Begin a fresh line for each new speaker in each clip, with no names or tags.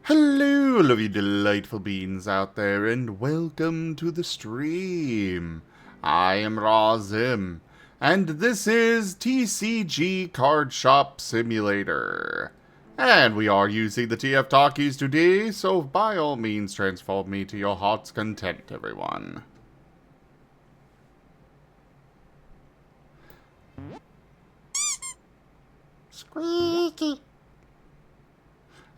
Hello, all of you delightful beings out there, and welcome to the stream. I am Razim, and this is TCG Card Shop Simulator. And we are using the TF Talkies today, so by all means transform me to your heart's content, everyone. Squeaky.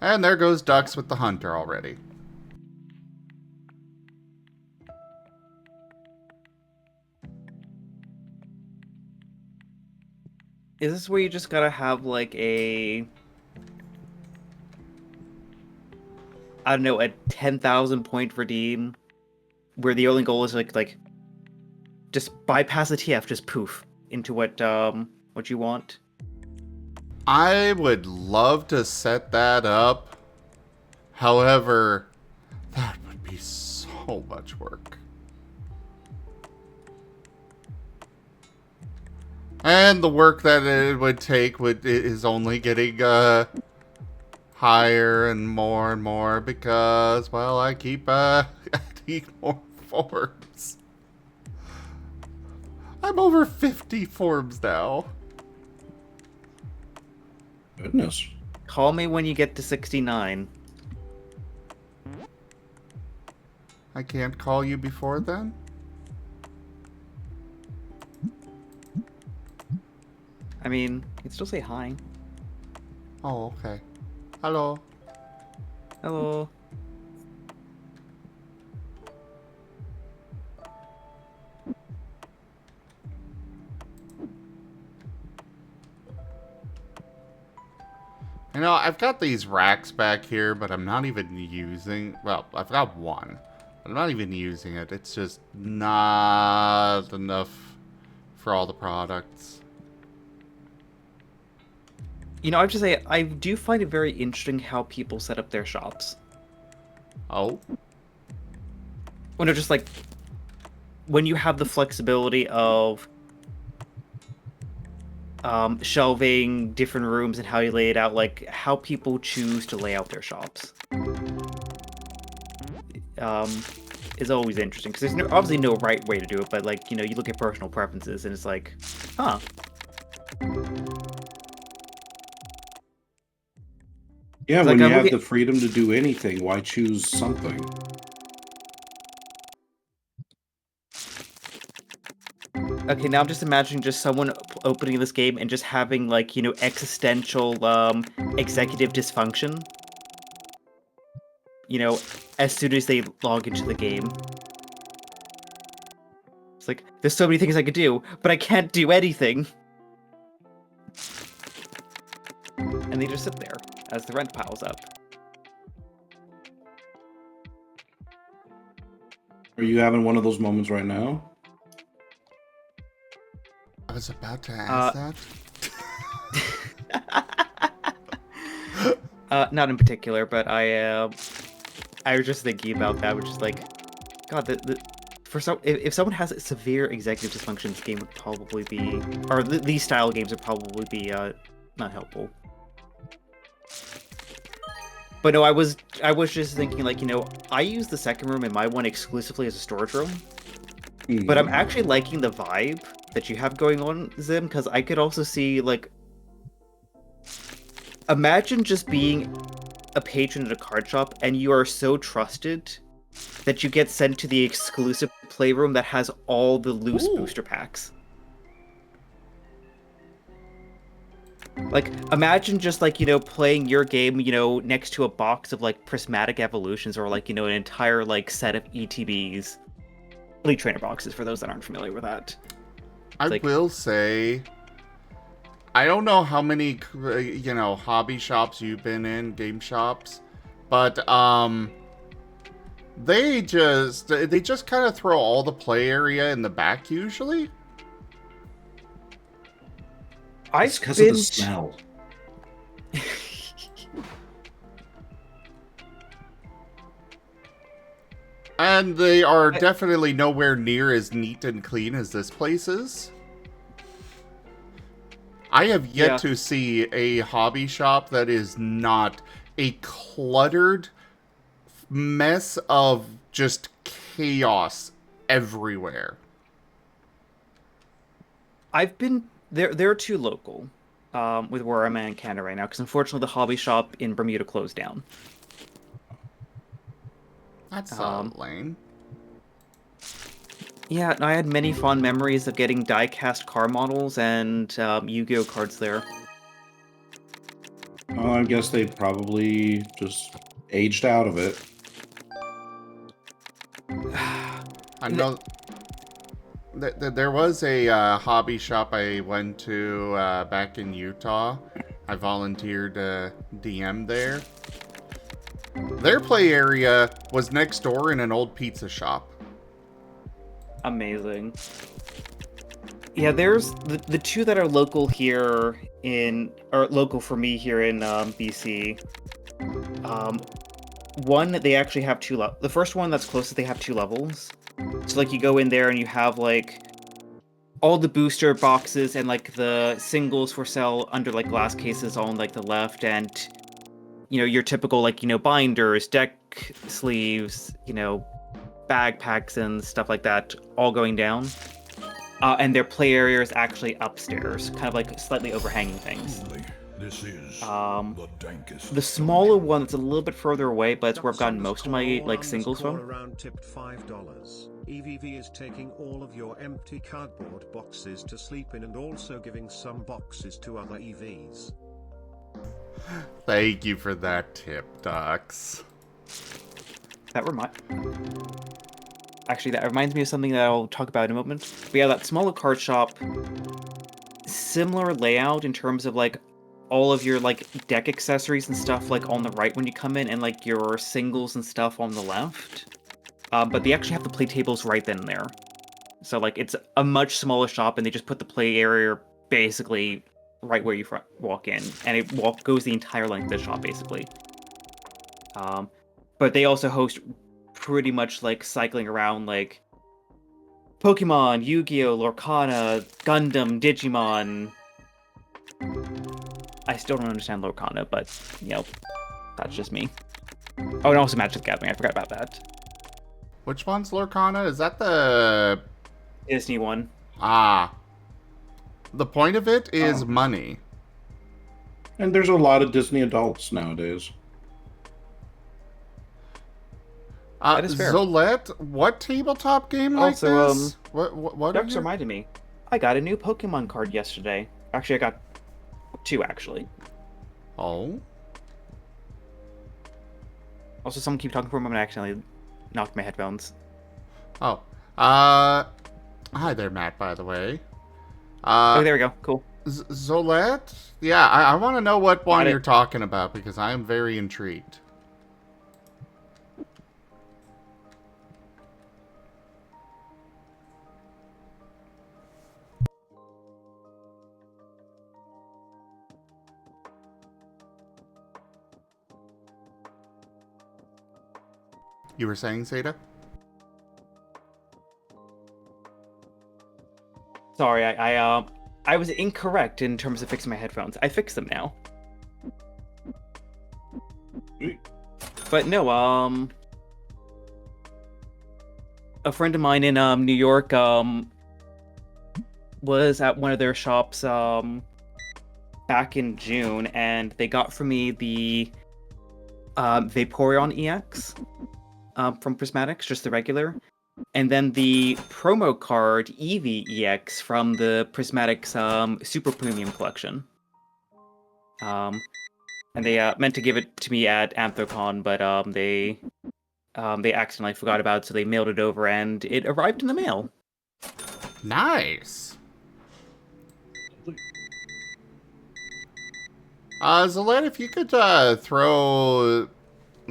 And there goes Ducks with the Hunter already.
Is this where you just gotta have like a, I don't know, a 10,000 point redeem, where the only goal is like just bypass the TF, just poof into what you want?
I would love to set that up. However, that would be so much work. And the work that it would take is only getting higher and more because, well, I keep adding more forms. I'm over 50 forms now.
Goodness.
Call me when you get to 69.
I can't call you before then?
I mean, you can still say hi.
Oh, okay. Hello.
Hello.
You know, I've got these racks back here, but I'm not even using... Well, I've got one. I'm not even using it. It's just not enough for all the products.
You know, I have to say, I do find it very interesting how people set up their shops.
Oh?
When they're just like, when you have the flexibility of shelving, different rooms, and how you lay it out, like how people choose to lay out their shops, is always interesting, because there's obviously no right way to do it, but like, you know, you look at personal preferences and it's like, huh.
Yeah,
It's
when
like,
you have the freedom to do anything, why choose something?
Okay, now I'm just imagining just someone opening this game and just having, like, you know, existential executive dysfunction. You know, as soon as they log into the game. It's like, there's so many things I could do, but I can't do anything. And they just sit there as the rent piles up.
Are you having one of those moments right now?
I was about to ask
that. Not in particular, but I was just thinking about that, which is like, God, if someone has severe executive dysfunction, this game would probably be, or these style games would probably be not helpful. But no, I was just thinking, like, you know, I use the second room in my one exclusively as a storage room. Mm-hmm. But I'm actually liking the vibe that you have going on, Zim, because I could also see, like, imagine just being a patron at a card shop and you are so trusted that you get sent to the exclusive playroom that has all the loose booster packs. Like, imagine just, like, you know, playing your game, you know, next to a box of, like, prismatic evolutions, or, like, you know, an entire, like, set of ETBs. Elite Trainer boxes, for those that aren't familiar with that.
I will say, I don't know how many, you know, hobby shops you've been in, game shops, but, they just kind of throw all the play area in the back, usually.
It's because of the smell.
And they are definitely nowhere near as neat and clean as this place is. I have yet to see a hobby shop that is not a cluttered mess of just chaos everywhere.
I've been there. There are two local, with where I'm at in Canada right now, because unfortunately the hobby shop in Bermuda closed down.
That's
Um,
lame.
yeah, I had many fond memories of getting die-cast car models and Yu-Gi-Oh cards there.
I guess they probably just aged out of it.
I know there was a hobby shop I went to back in Utah. I volunteered DM there. Their play area was next door in an old pizza shop.
Amazing. Yeah, there's the two that are local here or local for me here in BC. One, they actually have two the first one that's closest, they have two levels. So like you go in there and you have like all the booster boxes and like the singles for sale under like glass cases on like the left, and your typical like binders, deck sleeves, backpacks and stuff like that all going down. And their play area is actually upstairs, kind of like slightly overhanging things.
This is
the smaller one that's a little bit further away, but it's where I've gotten most of my like singles from.
Around tipped $5. EVV is taking all of your empty cardboard boxes to sleep in and also giving some boxes to other EVs.
Thank you for that tip, Docs.
That reminds me of something that I'll talk about in a moment. But yeah, that smaller card shop, similar layout in terms of like all of your like deck accessories and stuff like on the right when you come in, and like your singles and stuff on the left. But they actually have the play tables right then and there. So like it's a much smaller shop, and they just put the play area basically right where you walk in, and it goes the entire length of the shop basically. But they also host pretty much like cycling around like Pokemon, Yu-Gi-Oh, Lorcana, Gundam, Digimon. I still don't understand Lorcana, but that's just me. Oh, and also Magic the Gathering, I forgot about that.
Which one's Lorcana? Is that the
Disney one.
Ah. The point of it is money.
And there's a lot of Disney adults nowadays.
That is fair.
Zolette, what tabletop game like
Also,
this? What
Ducks reminded me. I got a new Pokemon card yesterday. Actually, I got two, actually.
Oh?
Also, someone keep talking for a moment, I accidentally knocked my headphones.
Oh. Hi there, Matt, by the way.
Oh, there we go. Cool.
Zolette? Yeah, I want to know what one you're talking about, because I am very intrigued. You were saying, Zeta?
Sorry, I was incorrect in terms of fixing my headphones. I fixed them now. But no, a friend of mine in New York was at one of their shops back in June, and they got for me the Vaporeon EX from Prismatics, just the regular. And then the promo card Eevee EX from the Prismatics Super Premium Collection. And they meant to give it to me at Anthrocon, but they accidentally forgot about it, so they mailed it over, and it arrived in the mail.
Nice. Zolette, if you could throw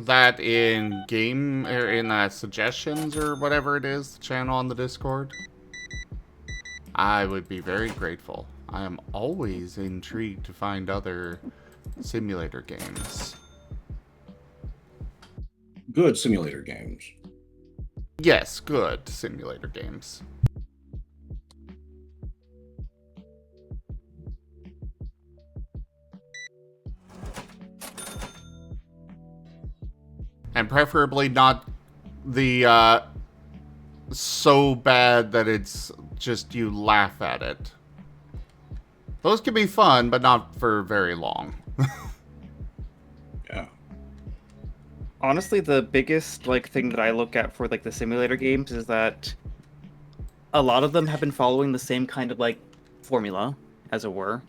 that in game or in suggestions or whatever it is, the channel on the Discord, I would be very grateful. I am always intrigued to find other simulator games.
Good simulator games.
Yes, good simulator games. And preferably not the so bad that it's just you laugh at it. Those can be fun, but not for very long.
Yeah.
Honestly, the biggest thing that I look at for the simulator games is that a lot of them have been following the same kind of formula, as it were.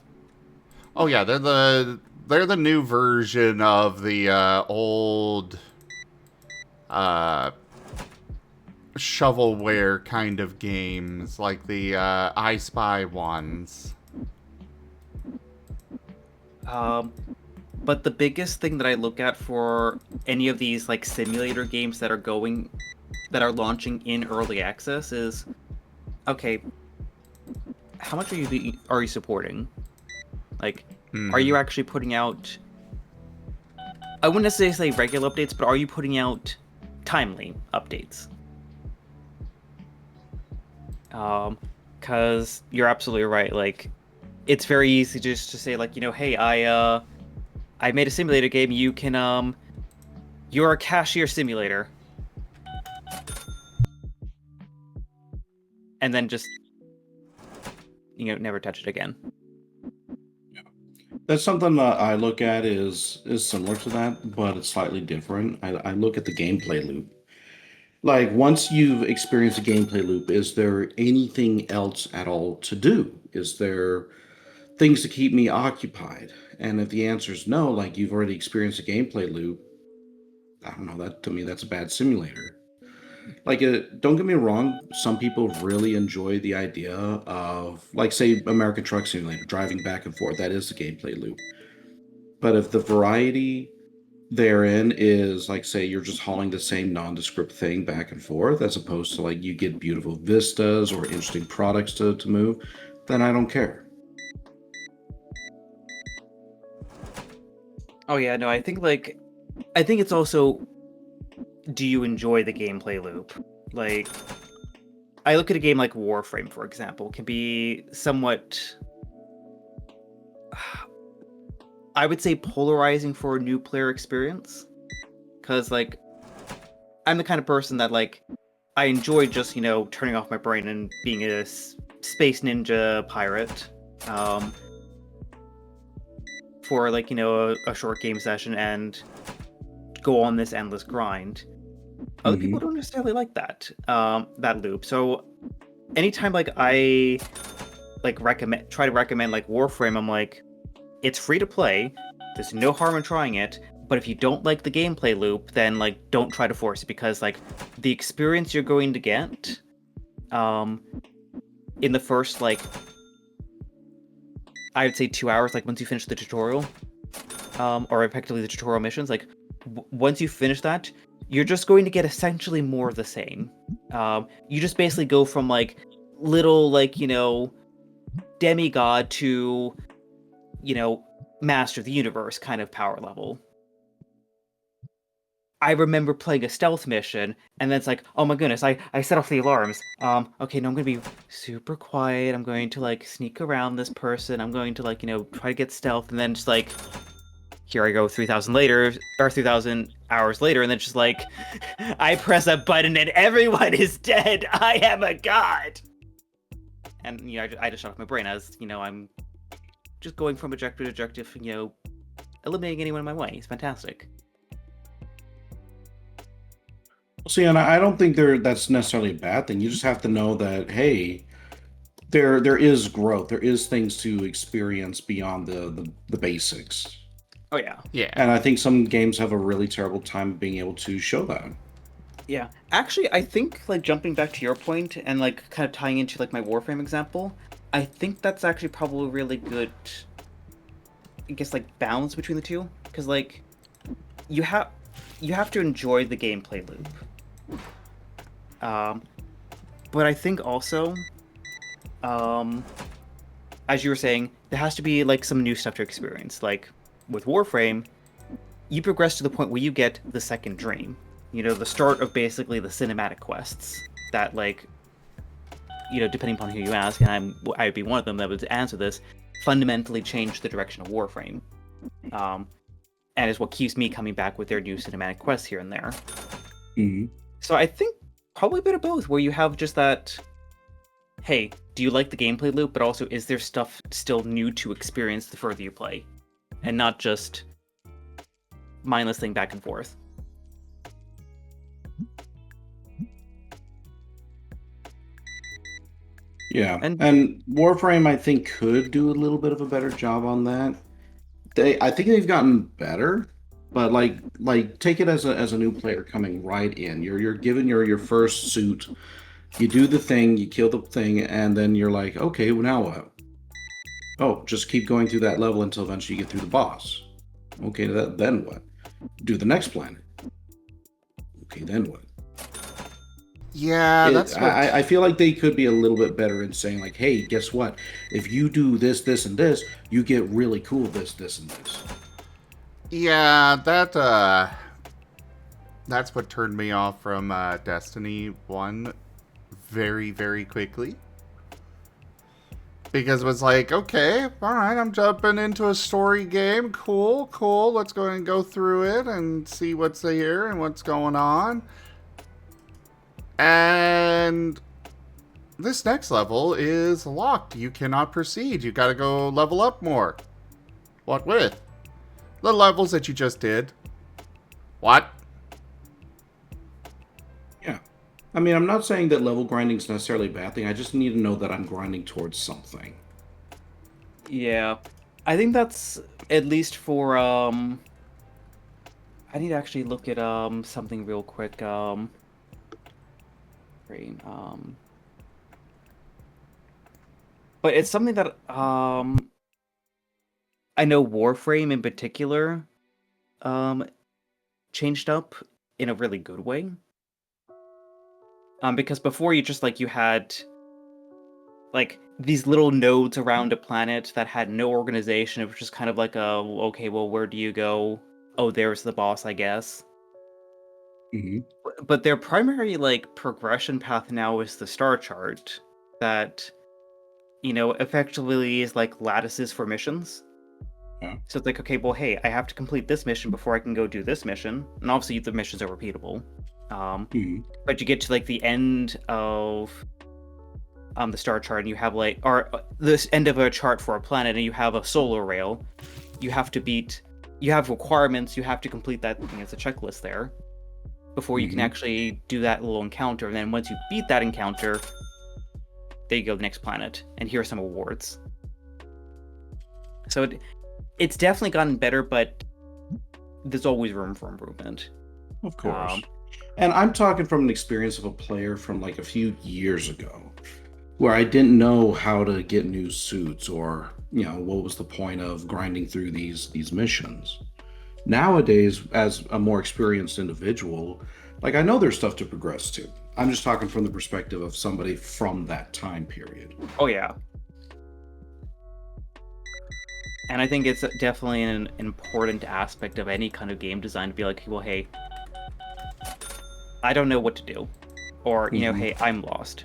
Oh yeah, they're the new version of the old shovelware kind of games, like the I Spy ones.
But the biggest thing that I look at for any of these simulator games that are launching in early access is, okay, how much are you supporting? Are you actually putting out? I wouldn't necessarily say regular updates, but are you putting out timely updates? Because you're absolutely right. It's very easy just to say hey, I made a simulator game. You can you're a cashier simulator, and then just never touch it again.
That's something that I look at is similar to that, but it's slightly different. I look at the gameplay loop. Like, once you've experienced a gameplay loop, is there anything else at all to do? Is there things to keep me occupied? And if the answer is no, like you've already experienced a gameplay loop, I don't know, that to me, that's a bad simulator. Don't get me wrong, some people really enjoy the idea of, like, say, American Truck Simulator, driving back and forth. That is the gameplay loop. But if the variety therein is, like, say, you're just hauling the same nondescript thing back and forth, as opposed to, like, you get beautiful vistas or interesting products to move, then I don't care.
Oh yeah, no, I think it's also, do you enjoy the gameplay loop? I look at a game like Warframe, for example, can be somewhat, I would say, polarizing for a new player experience. Because, I'm the kind of person that, I enjoy just, turning off my brain and being a space ninja pirate. For, a short game session and go on this endless grind. Other people don't necessarily like that loop. So anytime I try to recommend Warframe, I'm it's free to play. There's no harm in trying it. But if you don't like the gameplay loop, then don't try to force it, because the experience you're going to get in the first I would say 2 hours, once you finish the tutorial, or effectively the tutorial missions, once you finish that, you're just going to get essentially more of the same. You just basically go from little demigod to master of the universe kind of power level. I remember playing a stealth mission, and then it's oh my goodness, I set off the alarms. Okay, no, I'm gonna be super quiet. I'm going to sneak around this person. I'm going to try to get stealth, and then just here I go 3,000 later, or 3,000 hours later, and then just I press a button and everyone is dead. I am a god. And I just shut off my brain as I'm just going from objective to objective, eliminating anyone in my way. It's fantastic.
See, and I don't think that's necessarily a bad thing. You just have to know that, hey, there is growth. There is things to experience beyond the basics.
Oh yeah.
Yeah.
And I think some games have a really terrible time being able to show that.
Yeah. Actually, I think jumping back to your point and kind of tying into my Warframe example, I think that's actually probably really good, I guess, balance between the two, because you have to enjoy the gameplay loop. But I think also, as you were saying, there has to be some new stuff to experience. With Warframe, you progress to the point where you get the second dream. The start of basically the cinematic quests that depending upon who you ask, and I would be one of them that would answer this, fundamentally change the direction of Warframe. and is what keeps me coming back with their new cinematic quests here and there.
Mhm.
So I think probably a bit of both, where you have just that, hey, do you like the gameplay loop, but also is there stuff still new to experience the further you play, and not just mindless thing back and forth.
Yeah,
And-
and Warframe, I think, could do a little bit of a better job on that. I think they've gotten better, but like take it as a new player coming right in. You're given your first suit, you do the thing, you kill the thing, and then you're like, okay, well now what? Oh, just keep going through that level until eventually you get through the boss. Okay, then what? Do the next planet. Okay, then what?
Yeah, that's what.
I feel like they could be a little bit better in saying like, hey, guess what? If you do this, this, and this, you get really cool this, and this.
Yeah, that's what turned me off from Destiny 1 very, very quickly. Because it was like, okay, alright, I'm jumping into a story game. Cool, cool. Let's go and go through it and see what's here and what's going on. And this next level is locked. You cannot proceed. You gotta go level up more. What with? The levels that you just did. What?
Yeah. I mean, I'm not saying that level grinding is necessarily a bad thing. I just need to know that I'm grinding towards something.
Yeah, I think that's at least for I need to actually look at something real quick. Frame, but it's something that I know Warframe in particular changed up in a really good way. Because before you just like you had like these little nodes around a planet that had no organization. It was just kind of like a, okay, well, where do you go? Oh, there's the boss, I guess.
Mm-hmm.
But their primary like progression path now is the star chart that, you know, effectively is like lattices for missions.
Yeah.
So it's like, okay, well, hey, I have to complete this mission before I can go do this mission. And obviously the missions are repeatable. But you get to like the end of the star chart and you have like, or this end of a chart for a planet and you have a solar rail. You have to beat, you have requirements, you have to complete that thing as a checklist there before you can actually do that little encounter. And then once you beat that encounter, there you go, the next planet. And here are some awards. So it's definitely gotten better, but there's always room for improvement.
Of course. And I'm talking from an experience of a player from like a few years ago, where I didn't know how to get new suits or, you know, what was the point of grinding through these missions. Nowadays, as a more experienced individual, like I know there's stuff to progress to. I'm just talking from the perspective of somebody from that time period.
Oh yeah. And I think it's definitely an important aspect of any kind of game design to be like, well, hey, I don't know what to do. Or, you know, hey, I'm lost.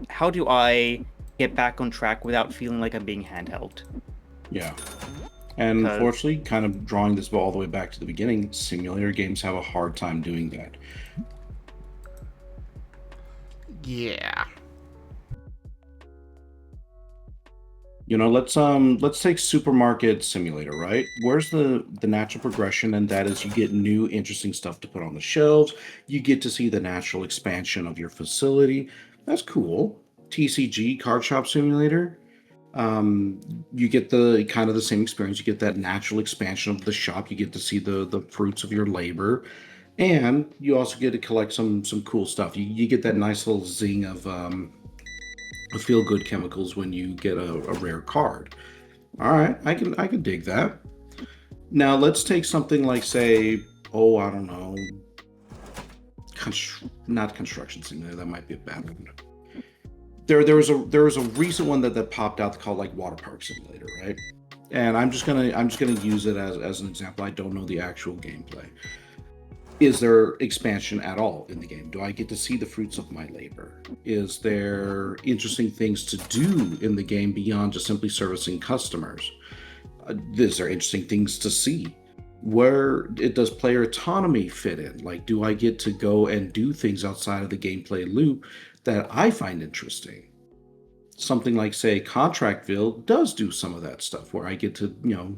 How do I get back on track without feeling like I'm being handheld?
Yeah. And unfortunately, kind of drawing this all the way back to the beginning, simulator games have a hard time doing that.
Yeah.
You know, let's take Supermarket Simulator, right? Where's the natural progression? And that is you get new interesting stuff to put on the shelves. You get to see the natural expansion of your facility. That's cool. TCG Card Shop Simulator. You get the kind of the same experience. You get that natural expansion of the shop. You get to see the fruits of your labor. And you also get to collect some cool stuff. You get that nice little zing of feel-good chemicals when you get a rare card. All right, I can dig that. Now let's take something like, say, oh, I don't know, not construction simulator. That might be a bad one. There was a recent one that popped out called like Water Park Simulator, right? And I'm just gonna use it as an example. I don't know the actual gameplay. Is there expansion at all in the game? Do I get to see the fruits of my labor? Is there interesting things to do in the game beyond just simply servicing customers? Is there interesting things to see? Where it does player autonomy fit in? Like, do I get to go and do things outside of the gameplay loop that I find interesting? Something like, say, Contractville does do some of that stuff where I get to,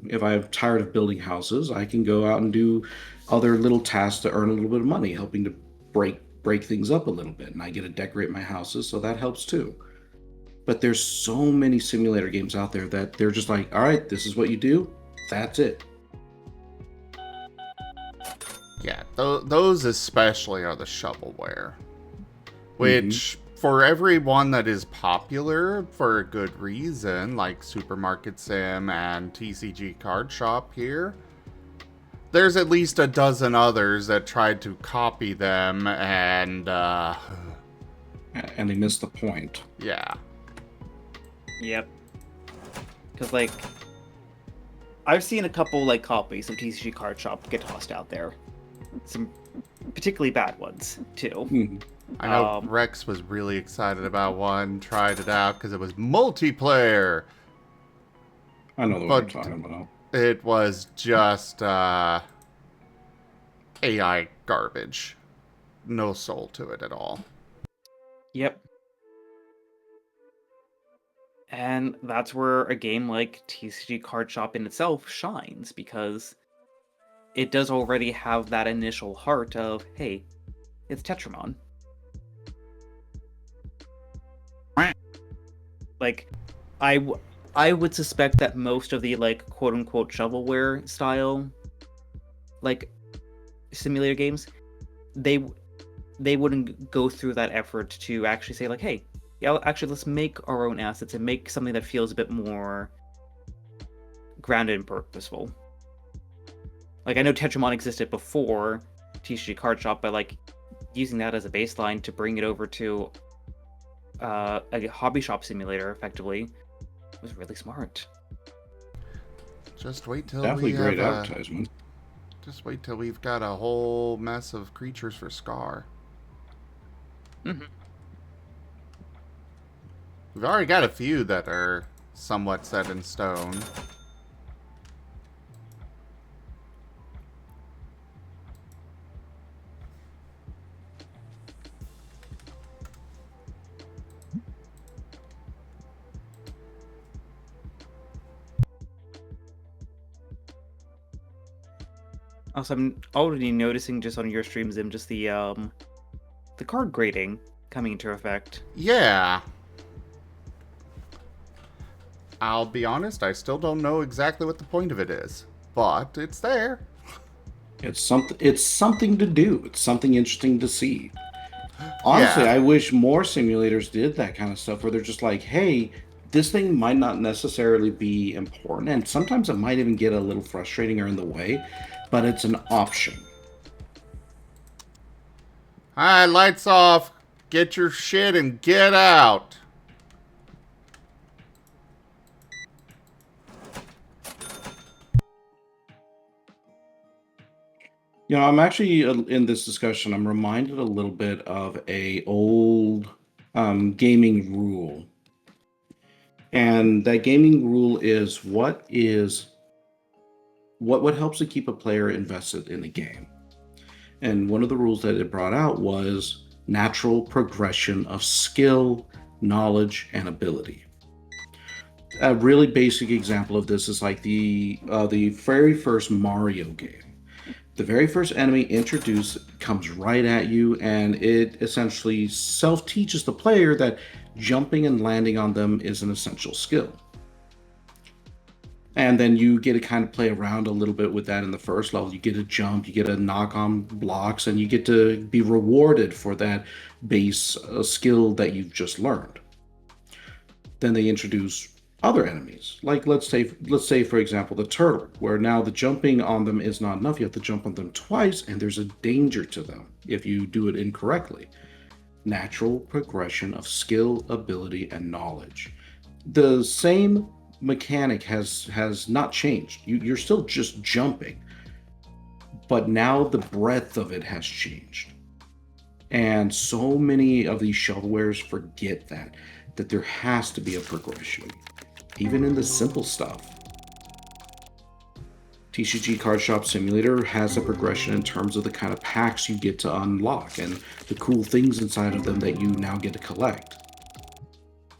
if I'm tired of building houses, I can go out and do other little tasks to earn a little bit of money, helping to break things up a little bit, and I get to decorate my houses, so that helps too. But there's so many simulator games out there that they're just like, all right, this is what you do, that's it.
Yeah, those especially are the shovelware, which for everyone that is popular for a good reason, like Supermarket Sim and TCG Card Shop here, there's at least a dozen others that tried to copy them, and
they missed the point.
yeah.
Yep. Because, like, I've seen a couple, like, copies of TCG Card Shop get tossed out there. Some particularly bad ones, too.
I know Rex was really excited about one, tried it out because it was multiplayer.
I know what you're talking about.
It was just AI garbage. No soul to it at all.
Yep. And that's where a game like TCG Card Shop in itself shines, because it does already have that initial heart of, hey, it's Tetramon. Like, I would suspect that most of the, like, quote-unquote shovelware style, like, simulator games, they wouldn't go through that effort to actually say, like, hey, yeah, actually, let's make our own assets and make something that feels a bit more grounded and purposeful. Like, I know Tetramon existed before TCG Card Shop, but, like, using that as a baseline to bring it over to a hobby shop simulator, effectively, was really smart.
Just wait till
Definitely
we
great
have
advertisement.
just wait till we've got a whole mess of creatures for Scar.
Mm-hmm.
We've already got a few that are somewhat set in stone.
Also, I'm already noticing just on your streams, Zim, just the card grading coming into effect.
Yeah. I'll be honest, I still don't know exactly what the point of it is, but it's there.
It's something to do. It's something interesting to see. Honestly,
Yeah.
I wish more simulators did that kind of stuff where they're just like, hey, this thing might not necessarily be important, and sometimes it might even get a little frustrating or in the way, but it's an option.
Alright, lights off. Get your shit and get out.
I'm actually in this discussion, I'm reminded a little bit of a old gaming rule. And that gaming rule is what helps to keep a player invested in a game. And one of the rules that it brought out was natural progression of skill, knowledge, and ability. A really basic example of this is like the very first Mario game. The very first enemy introduced comes right at you, and it essentially self-teaches the player that jumping and landing on them is an essential skill. And then you get to kind of play around a little bit with that in the first level. You get to jump, you get to knock on blocks, and you get to be rewarded for that base skill that you've just learned. Then they introduce other enemies, like let's say for example the turtle, where now the jumping on them is not enough. You have to jump on them twice, and there's a danger to them if you do it incorrectly. Natural progression of skill, ability, and knowledge. The same mechanic has not changed. You're still just jumping, but now the breadth of it has changed. And so many of these shovelwares forget that there has to be a progression, even in the simple stuff. TCG Card Shop Simulator has a progression in terms of the kind of packs you get to unlock and the cool things inside of them that you now get to collect.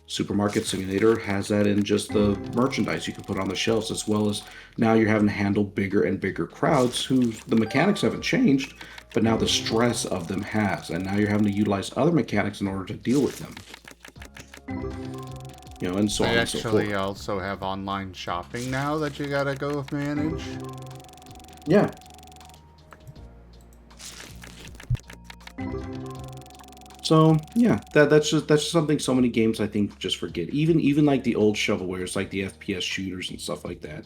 Supermarket Simulator has that in just the merchandise you can put on the shelves, as well as now you're having to handle bigger and bigger crowds who the mechanics haven't changed, but now the stress of them has, and now you're having to utilize other mechanics in order to deal with them. And so on
They
and so
actually
forth.
also have online shopping now that you gotta go manage.
Yeah. So yeah, that's just something so many games I think just forget. Even like the old shovelwares, like the FPS shooters and stuff like that.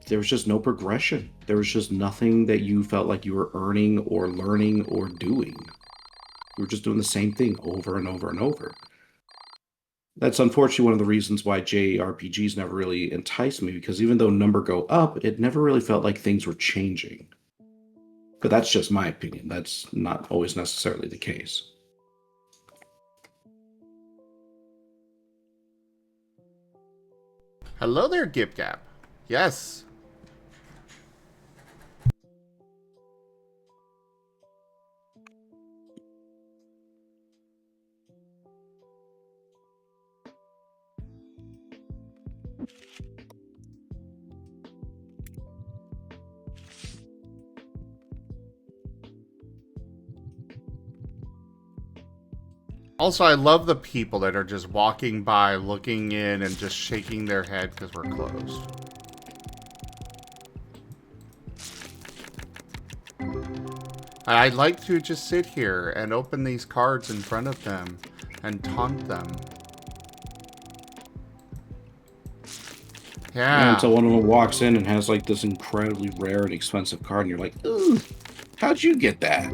There was just no progression. There was just nothing that you felt like you were earning or learning or doing. You were just doing the same thing over and over and over. That's unfortunately one of the reasons why JRPGs never really enticed me, because even though number go up, it never really felt like things were changing. But that's just my opinion. That's not always necessarily the case.
Hello there, Gip Gap. Yes. Also, I love the people that are just walking by, looking in, and just shaking their head because we're closed. I'd like to just sit here and open these cards in front of them and taunt them.
Yeah, until
Yeah.
one of them walks in and has like this incredibly rare and expensive card, and you're like, ooh, how'd you get that?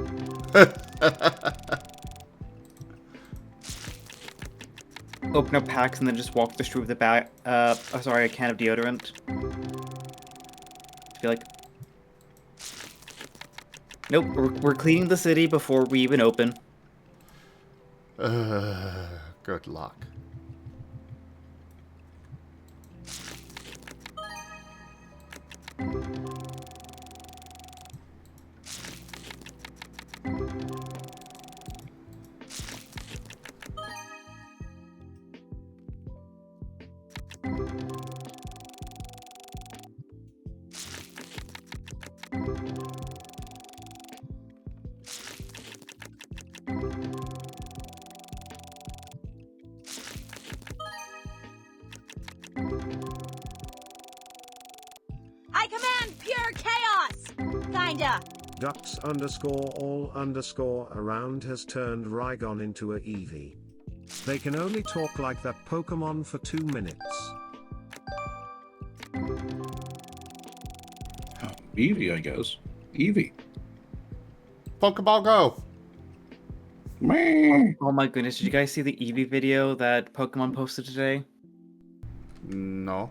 Open up packs and then just walk the street with a bag. Sorry, a can of deodorant. I feel like. Nope, we're cleaning the city before we even open.
Good luck.
I command pure chaos! Kinda.
Ducks _ all _ around has turned Rygon into a Eevee. They can only talk like that Pokemon for 2 minutes.
Oh, Eevee, I guess. Eevee.
Pokeball Go!
Meh.
Oh my goodness, did you guys see the Eevee video that Pokemon posted today?
No.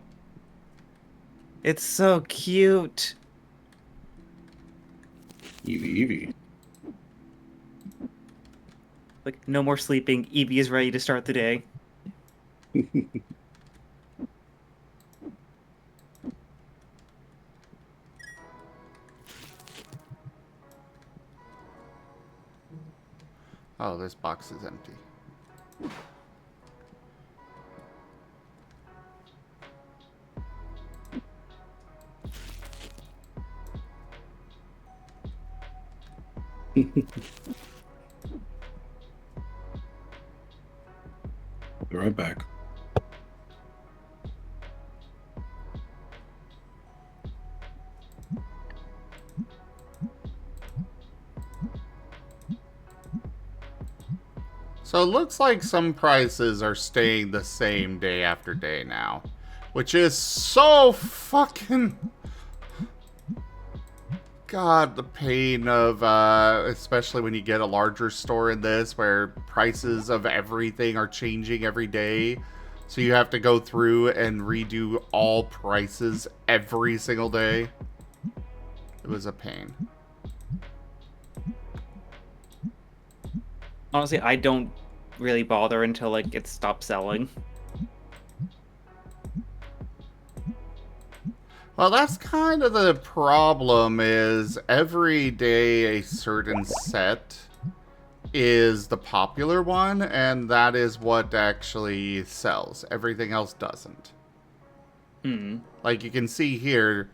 It's so cute.
Eevee.
Like, no more sleeping. Eevee is ready to start the day.
Oh, this box is empty.
Be right back.
So it looks like some prices are staying the same day after day now. Which is so fucking... God, the pain of, especially when you get a larger store in this, where prices of everything are changing every day. So you have to go through and redo all prices every single day. It was a pain.
Honestly, I don't really bother until, like, it stops selling.
Well, that's kind of the problem, is every day a certain set is the popular one, and that is what actually sells. Everything else doesn't.
Hmm.
Like you can see here,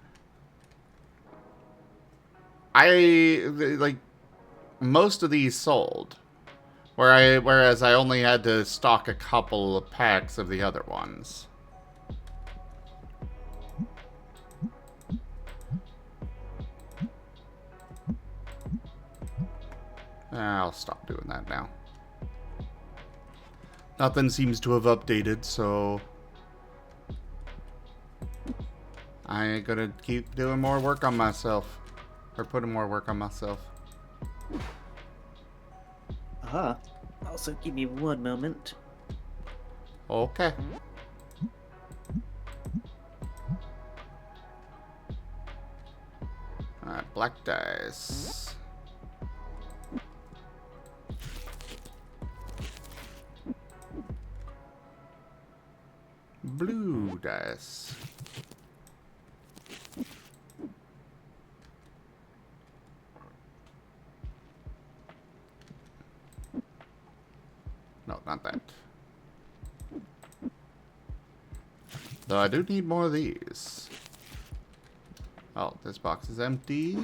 like most of these sold, whereas I only had to stock a couple of packs of the other ones. I'll stop doing that now. Nothing seems to have updated, so I gotta keep doing more work on myself. Or putting more work on myself.
Ah. Also, give me one moment.
Okay. Alright, black dice. Blue dice. No, not that. Though I do need more of these. Oh, this box is empty.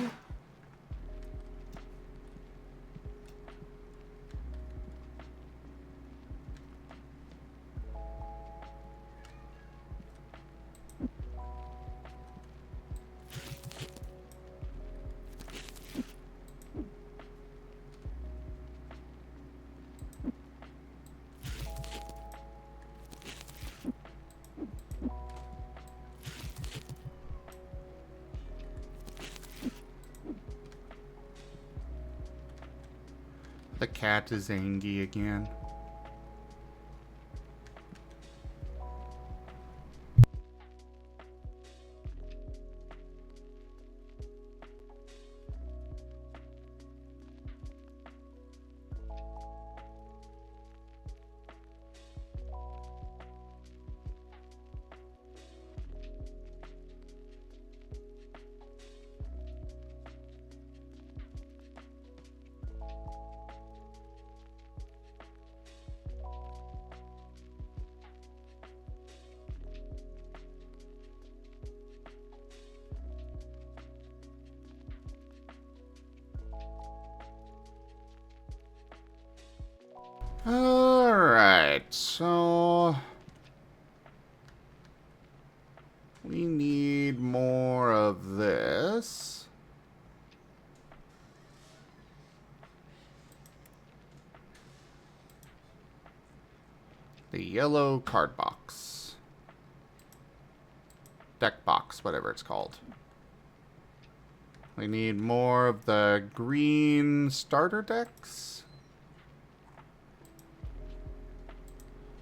The cat is angry again. Alright, so we need more of this. The yellow card box. Deck box, whatever it's called. We need more of the green starter decks.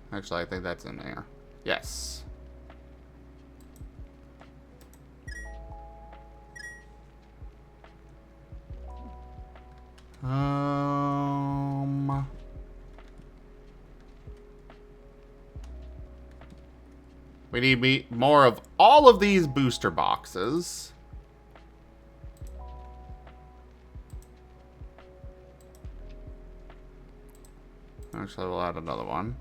Actually, I think that's in there. Yes. We need more of all of these booster boxes. Actually, we'll add another one.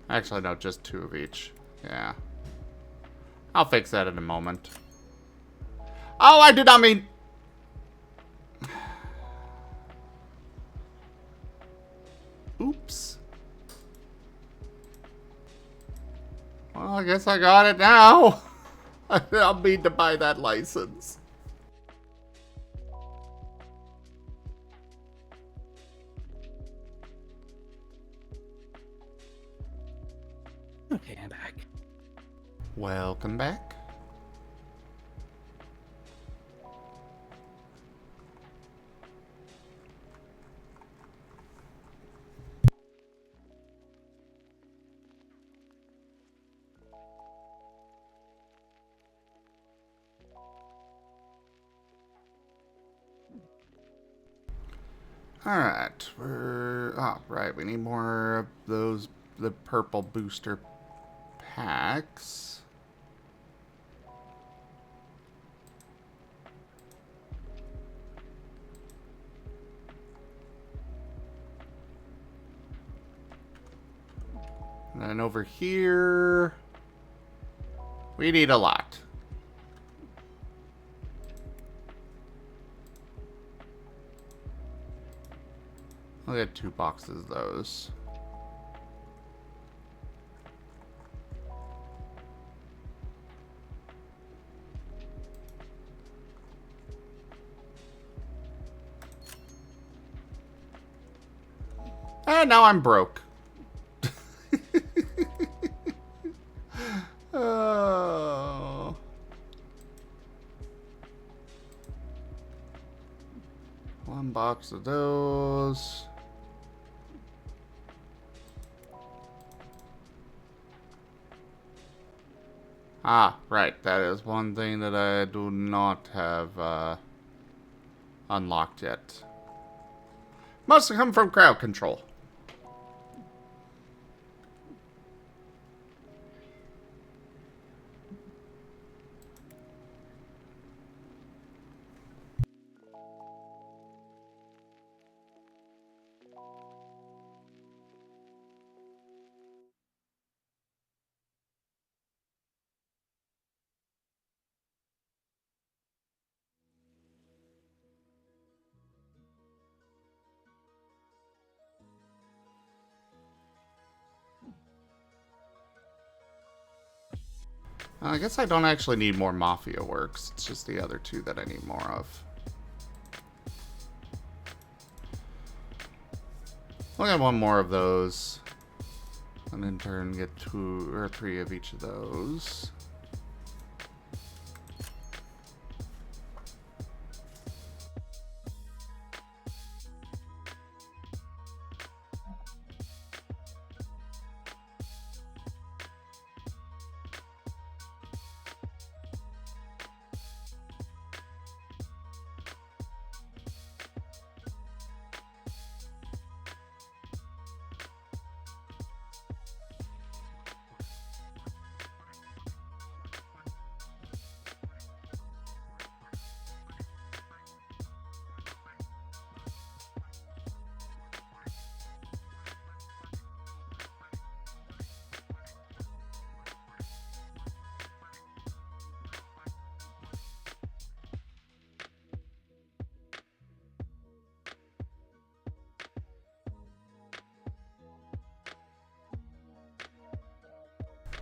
Actually, no, just 2 of each. Yeah. I'll fix that in a moment. Oh, I did not mean... Oops. Well, I guess I got it now. I'll need to buy that license.
Okay, I'm back.
Welcome back. Alright, right, we need more of those, the purple booster packs. And then over here, we need a lot. I'll get 2 boxes of those. And now I'm broke. Oh. One box of those. Ah, right. That is one thing that I do not have unlocked yet. Must have come from crowd control. I guess I don't actually need more Mafia works. It's just the other 2 that I need more of. I'll get 1 more of those. And in turn get 2 or 3 of each of those.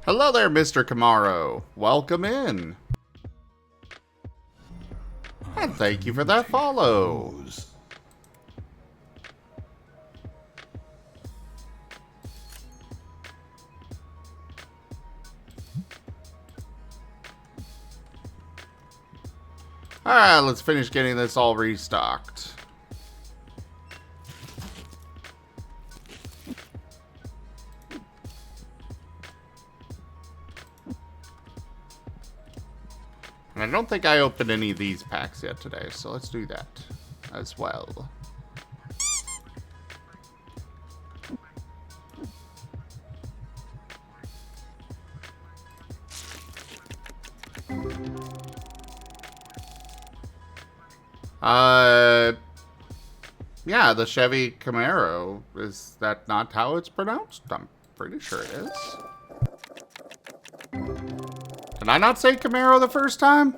Hello there, Mr. Camaro. Welcome in. And thank you for that follow. Alright, let's finish getting this all restocked. And I don't think I opened any of these packs yet today, so let's do that as well. Yeah, the Chevy Camaro. Is that not how it's pronounced? I'm pretty sure it is. Did I not say Camaro the first time?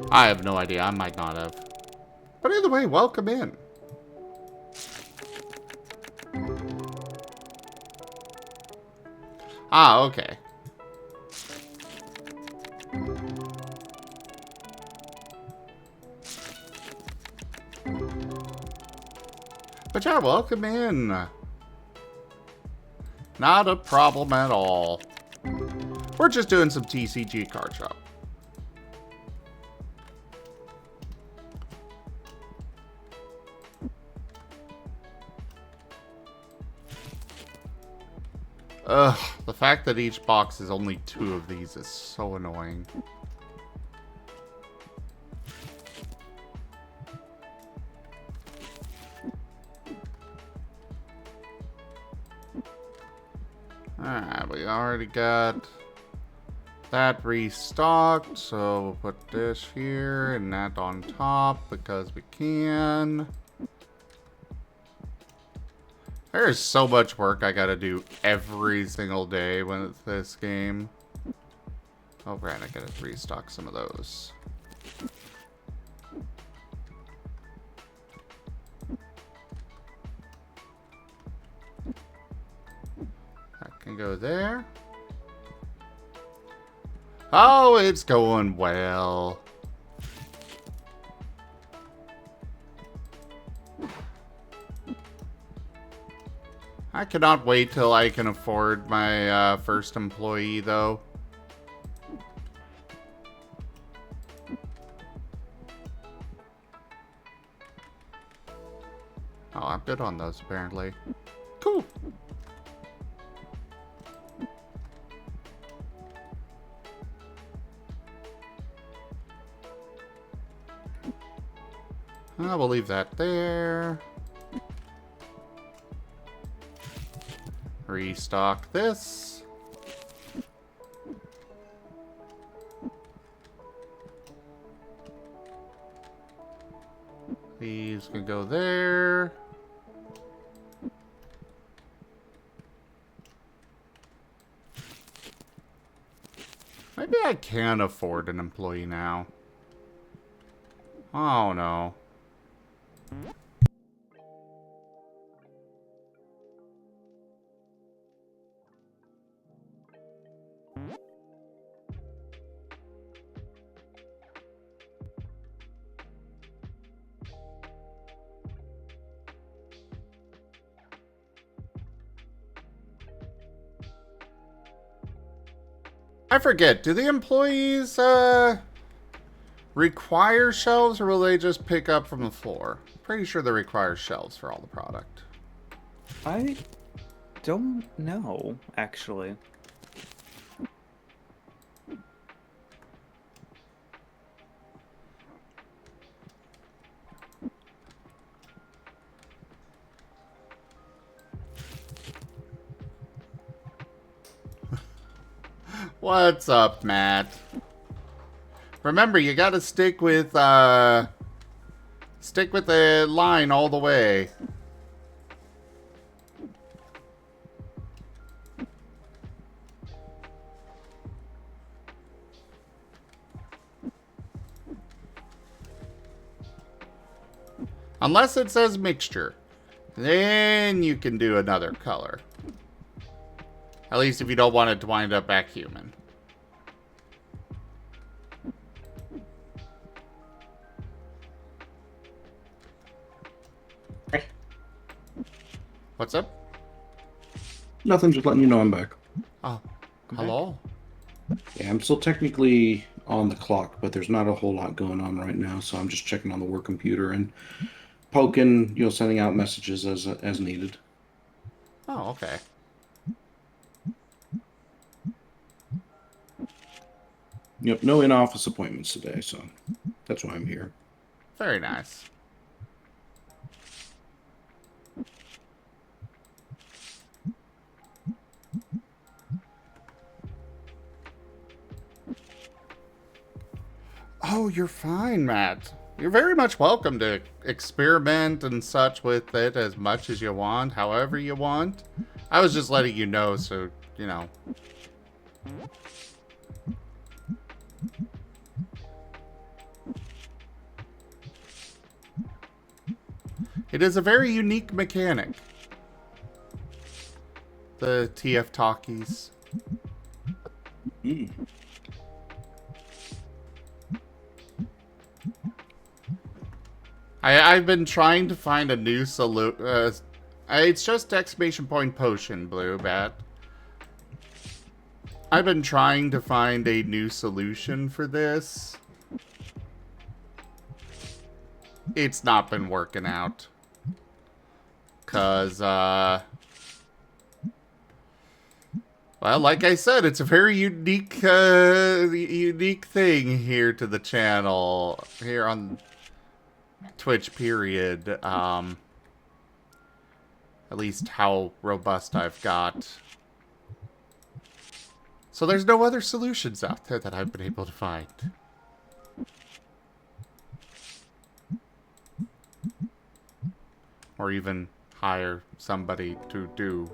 I have no idea. I might not have. But either way, welcome in. Ah, okay. But yeah, welcome in. Not a problem at all. We're just doing some TCG Card Shop. Ugh, the fact that each box is only 2 of these is so annoying. Alright, we already got that restocked, so we'll put this here and that on top because we can. There is so much work I gotta do every single day when it's this game. Oh, right, I gotta restock some of those. That can go there. Oh, it's going well. I cannot wait till I can afford my first employee, though. Oh, I'm good on those, apparently. Cool. I will leave that there. Restock this. These can go there. Maybe I can afford an employee now. Oh no. I forget, do the employees require shelves, or will they just pick up from the floor? Pretty sure they require shelves for all the product.
I don't know, actually.
What's up, Matt? Remember, you gotta stick with the line all the way. Unless it says mixture. Then you can do another color. At least if you don't want it to wind up back human.
Hey.
What's up?
Nothing, just letting you know I'm back.
Oh, hello.
Yeah, I'm still technically on the clock, but there's not a whole lot going on right now, so I'm just checking on the work computer and poking, sending out messages as needed.
Oh, okay.
Yep, no in-office appointments today, so that's why I'm here.
Very nice. Oh, you're fine, Matt. You're very much welcome to experiment and such with it as much as you want, however you want. I was just letting you know, so, you know. It is a very unique mechanic. The TF talkies.
Mm.
I've been trying to find a new solution. It's just exclamation point potion, Blue Bat. I've been trying to find a new solution for this. It's not been working out. 'Cause, Well, like I said, it's a very unique, unique thing here to the channel, here on Twitch, period. At least how robust I've got. So there's no other solutions out there that I've been able to find. Or even hire somebody to do.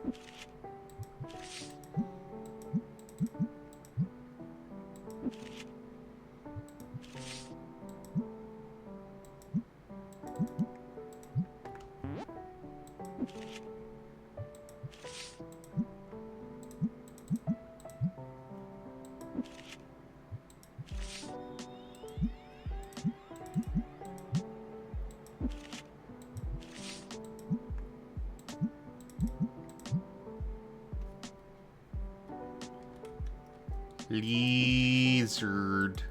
Lizard.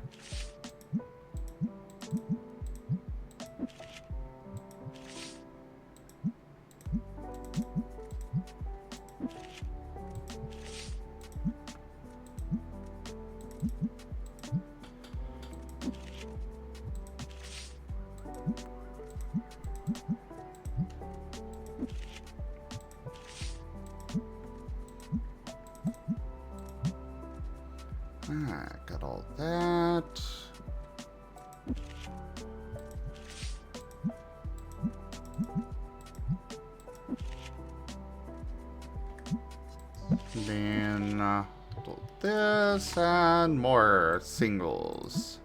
Got all that. Then this and more singles.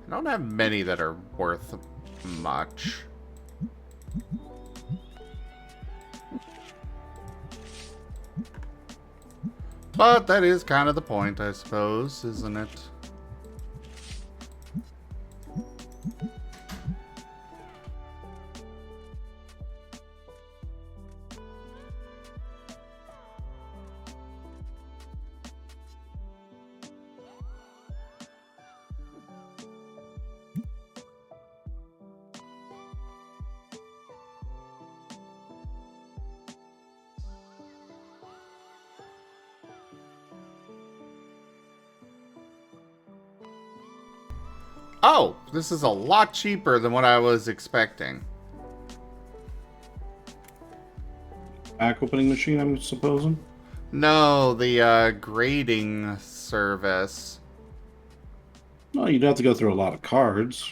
I don't have many that are worth much. But that is kind of the point, I suppose, isn't it? Oh, this is a lot cheaper than what I was expecting.
Pack opening machine, I'm supposing?
No, the grading service.
No, you'd have to go through a lot of cards.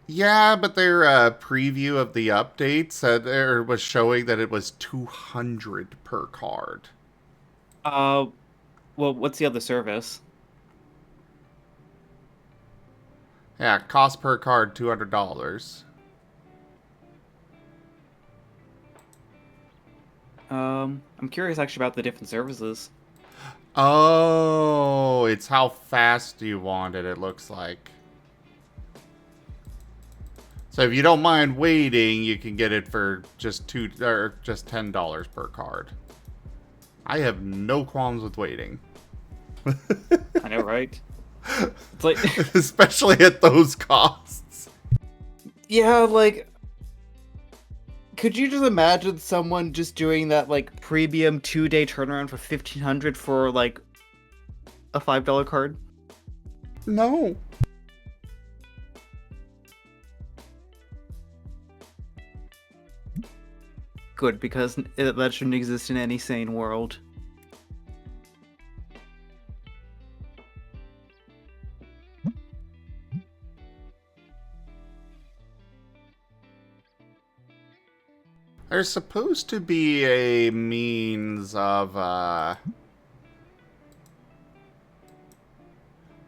Yeah, but their preview of the updates said there was showing that it was 200 per card.
Well, what's the other service?
Yeah, cost per card $200.
I'm curious actually about the different services.
Oh, it's how fast you want it, it looks like. So if you don't mind waiting, you can get it for just $10 per card. I have no qualms with waiting.
I know, right? It's like,
especially at those costs.
yeah, like, could you just imagine someone just doing that like premium 2-day turnaround for $1,500 for like a $5 card?
No.
Good, because that shouldn't exist in any sane world.
There's supposed to be a means of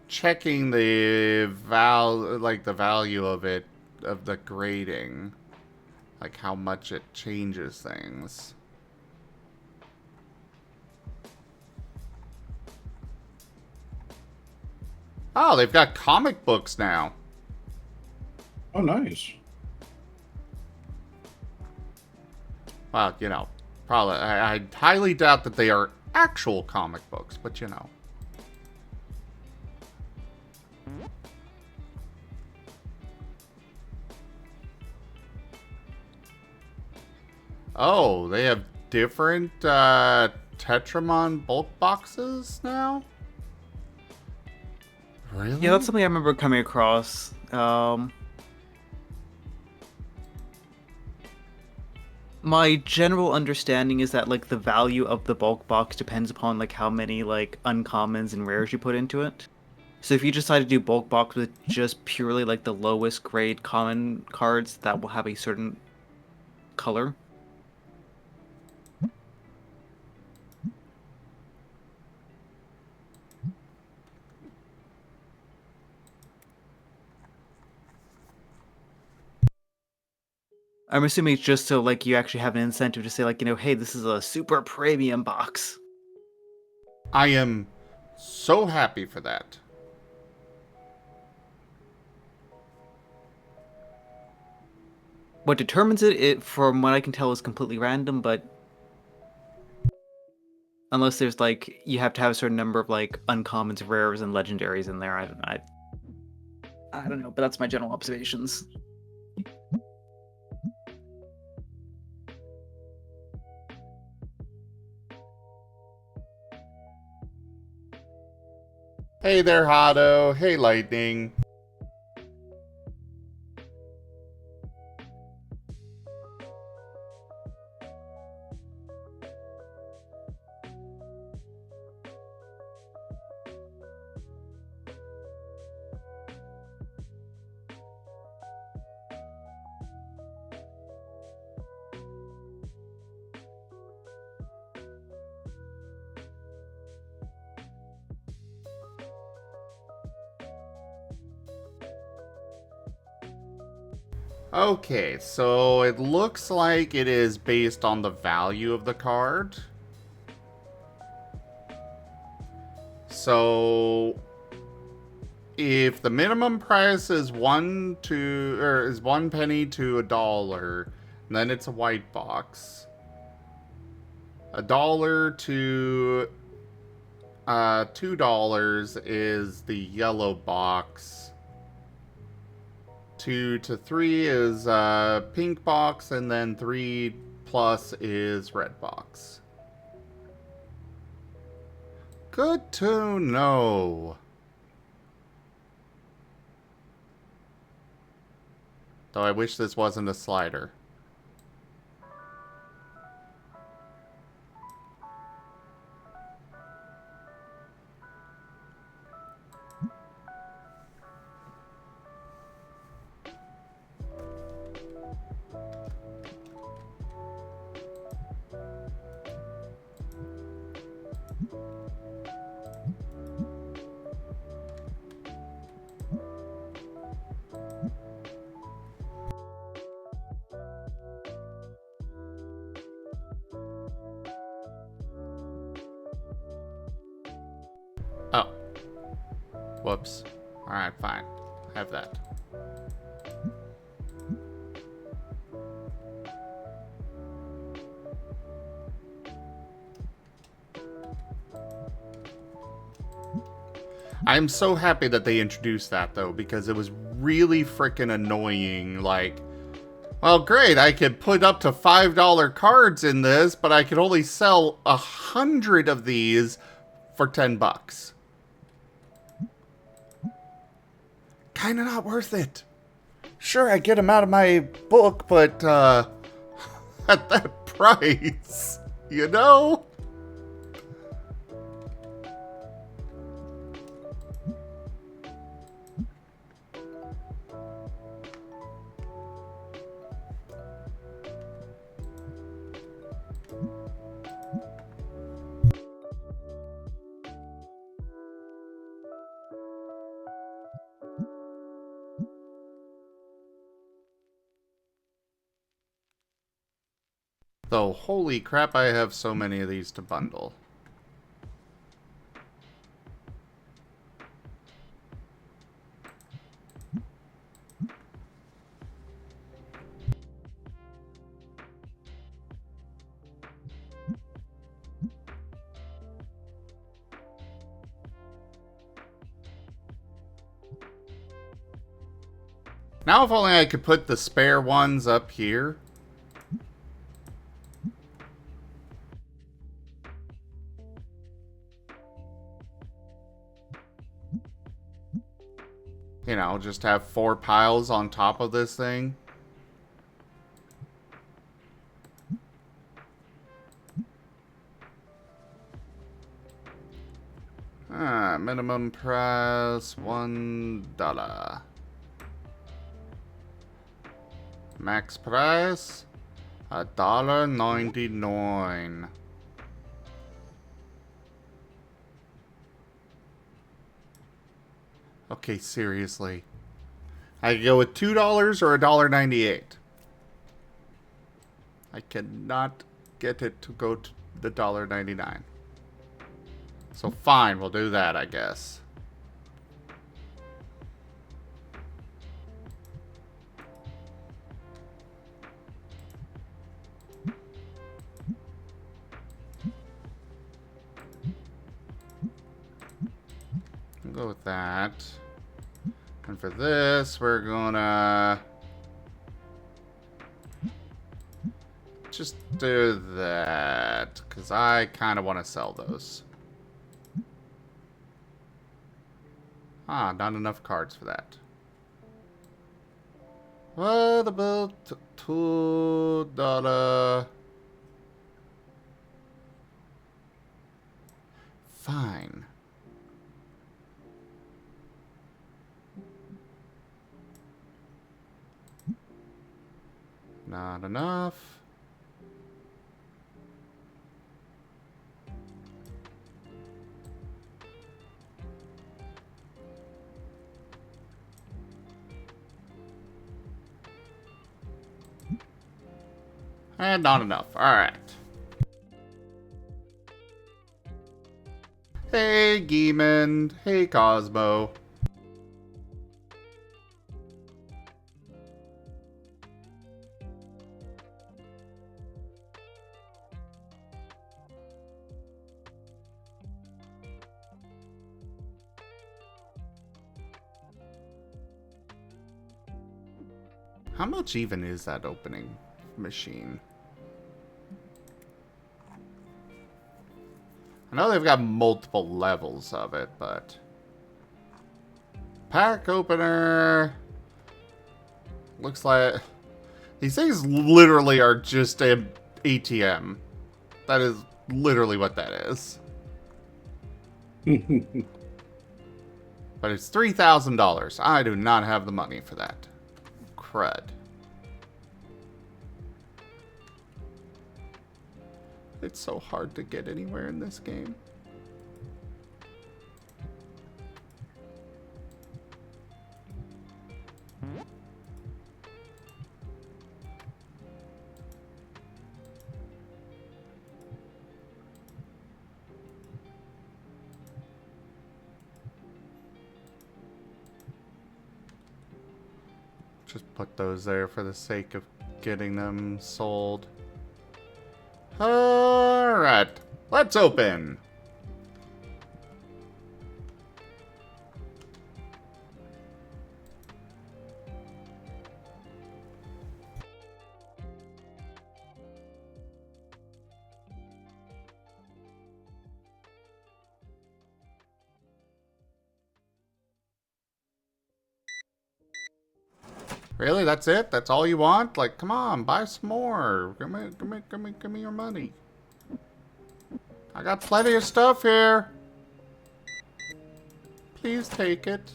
checking the value of it, of the grading, like how much it changes things. Oh, they've got comic books now.
Oh, nice.
Well, you know, probably I highly doubt that they are actual comic books, but you know. Oh, they have different Tetramon bulk boxes now? Really?
Yeah, that's something I remember coming across. My general understanding is that like the value of the bulk box depends upon like how many like uncommons and rares you put into it. So if you decide to do bulk box with just purely like the lowest grade common cards, that will have a certain color. I'm assuming it's just so like you actually have an incentive to say like, hey, this is a super premium box.
I am so happy for that.
What determines it, from what I can tell, is completely random, but unless there's like you have to have a certain number of like uncommons, rares, and legendaries in there, I don't know, but that's my general observations.
Hey there, Hado. Hey, Lightning. Okay, so it looks like it is based on the value of the card. So if the minimum price is 1 penny to $1, then it's a white box. $1 to $2 is the yellow box. 2 to 3 is pink box, and then 3 plus is red box. Good to know. Though I wish this wasn't a slider. Oh. Whoops. Alright, fine. Have that. I'm so happy that they introduced that, though, because it was really freaking annoying. Like, well, great, I could put up to $5 cards in this, but I could only sell 100 of these for $10. Kinda not worth it. Sure, I get them out of my book, but, at that price, you know? Though, holy crap, I have so many of these to bundle. Now if only I could put the spare ones up here. You know, just have 4 piles on top of this thing. Minimum price $1. Max price $1.99. Okay, seriously. I can go with $2 or $1.98. I cannot get it to go to the $1.99. So fine, we'll do that, I guess. We'll go with that. And for this, we're gonna just do that, because I kind of want to sell those. Ah, not enough cards for that. What about $2? Fine. Not enough. And not enough. Alright. Hey, Geemond. Hey, Cosmo. How much even is that opening machine? I know they've got multiple levels of it, but... Pack opener... Looks like... These things literally are just an ATM. That is literally what that is. But it's $3,000. I do not have the money for that. Crud. It's so hard to get anywhere in this game. Just put those there for the sake of getting them sold. Alright, let's open. Really? That's it? That's all you want? Like, come on, buy some more. Give me your money. I got plenty of stuff here. Please take it.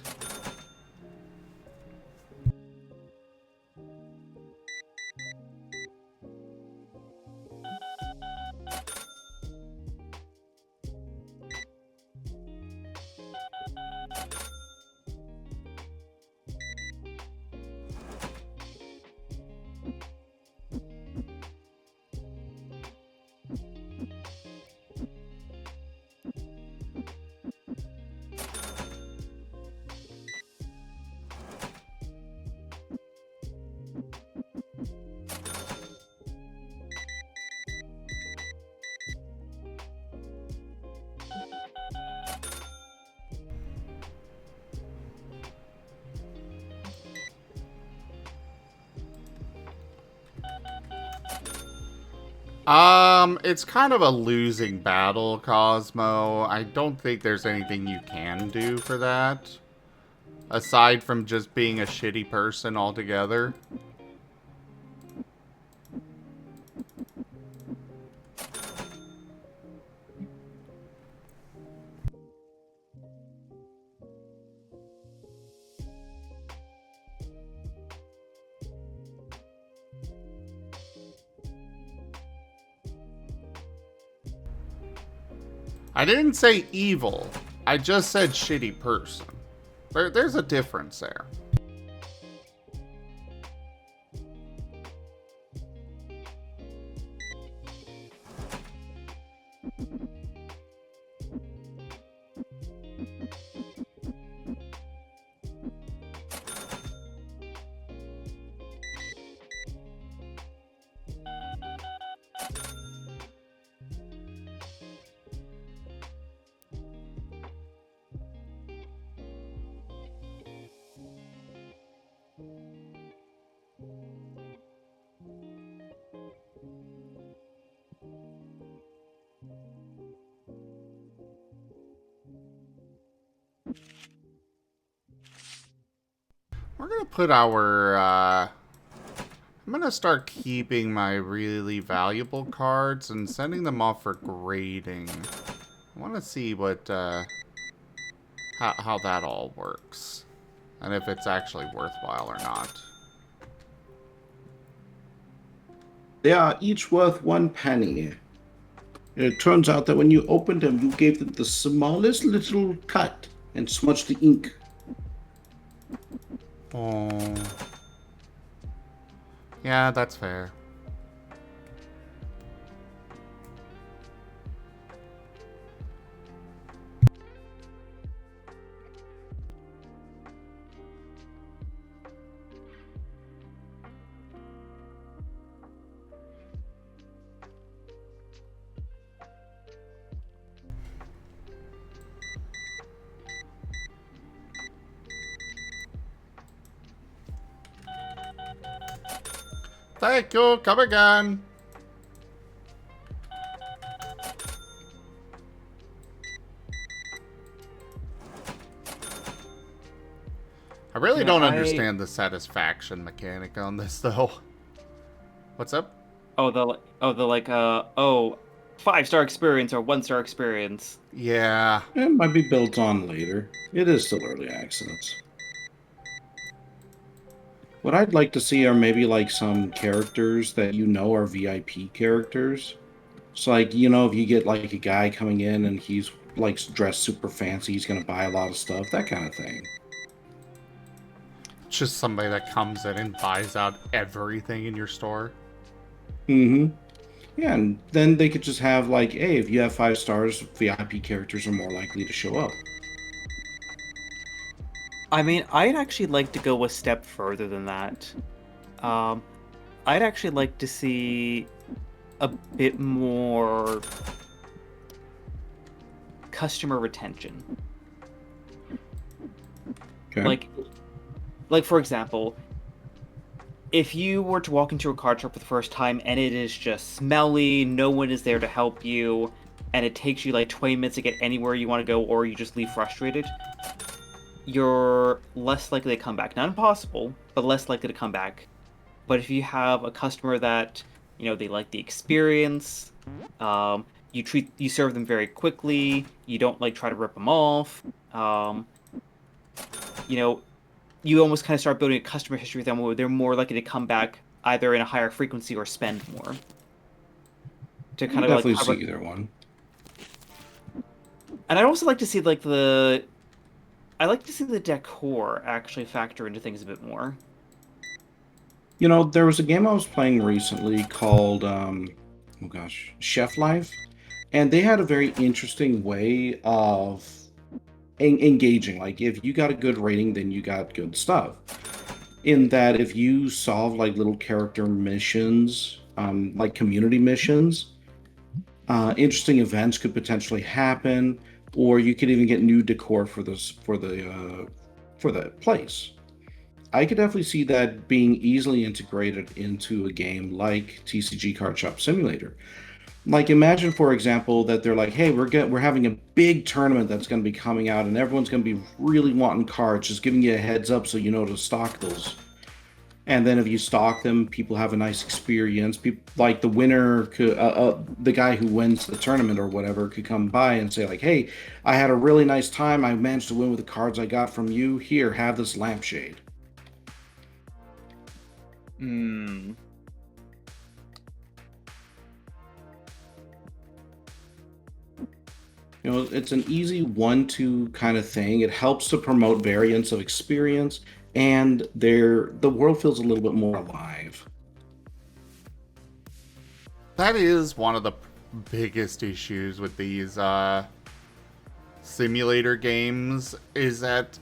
It's kind of a losing battle, Cosmo. I don't think there's anything you can do for that. aside from just being a shitty person altogether. I didn't say evil. I just said shitty person. There's a difference there. We're gonna put our, I'm gonna start keeping my really valuable cards and sending them off for grading. I wanna see what, how that all works. And if it's actually worthwhile or not.
They are each worth 1 penny. It turns out that when you opened them, you gave them the smallest little cut and smudged the ink.
Oh. Yeah, that's fair. Thank you, come again. I really
Yeah,
don't understand the satisfaction mechanic on this, though. What's up?
Oh, the 5-star experience or 1-star experience.
Yeah.
It might be built on later. It is still early access. What I'd like to see are maybe like some characters that you know are VIP characters. So like, you know, if you get like a guy coming in and he's like dressed super fancy, he's gonna buy a lot of stuff, that kind of thing.
Just somebody that comes in and buys out everything in your store.
Mm-hmm. Yeah, and then they could just have like, hey, if you have 5 stars, VIP characters are more likely to show up.
I mean, I'd actually like to go a step further than that. I'd actually like to see a bit more customer retention.
Okay.
Like for example, if you were to walk into a card shop for the first time and it is just smelly, no one is there to help you, and it takes you like 20 minutes to get anywhere you want to go, or you just leave frustrated, you're less likely to come back. Not impossible, but less likely to come back. But if you have a customer that, you know, they like the experience, you serve them very quickly, you don't like try to rip them off, you know, you almost kind of start building a customer history with them where they're more likely to come back either in a higher frequency or spend more. To kind of
definitely
like
see either one.
And I'd also like to see like I like to see the decor actually factor into things a bit more.
You know, there was a game I was playing recently called, oh gosh, Chef Life, and they had a very interesting way of engaging. Like, if you got a good rating, then you got good stuff. In that, if you solve like little character missions, like community missions, interesting events could potentially happen, or you could even get new decor for the place. I could definitely see that being easily integrated into a game like TCG Card Shop Simulator, Like imagine, for example, that they're like, "Hey, we're having a big tournament that's going to be coming out, and everyone's going to be really wanting cards. Just giving you a heads up so you know to stock those." And then if you stock them, people have a nice experience. People like the winner could, the guy who wins the tournament or whatever, could come by and say like, "Hey, I had a really nice time. I managed to win with the cards I got from you. Here, have this lampshade."
Hmm.
You know, it's an easy one-two kind of thing. It helps to promote variance of experience, and the world feels a little bit more alive.
That is one of the biggest issues with these simulator games, is that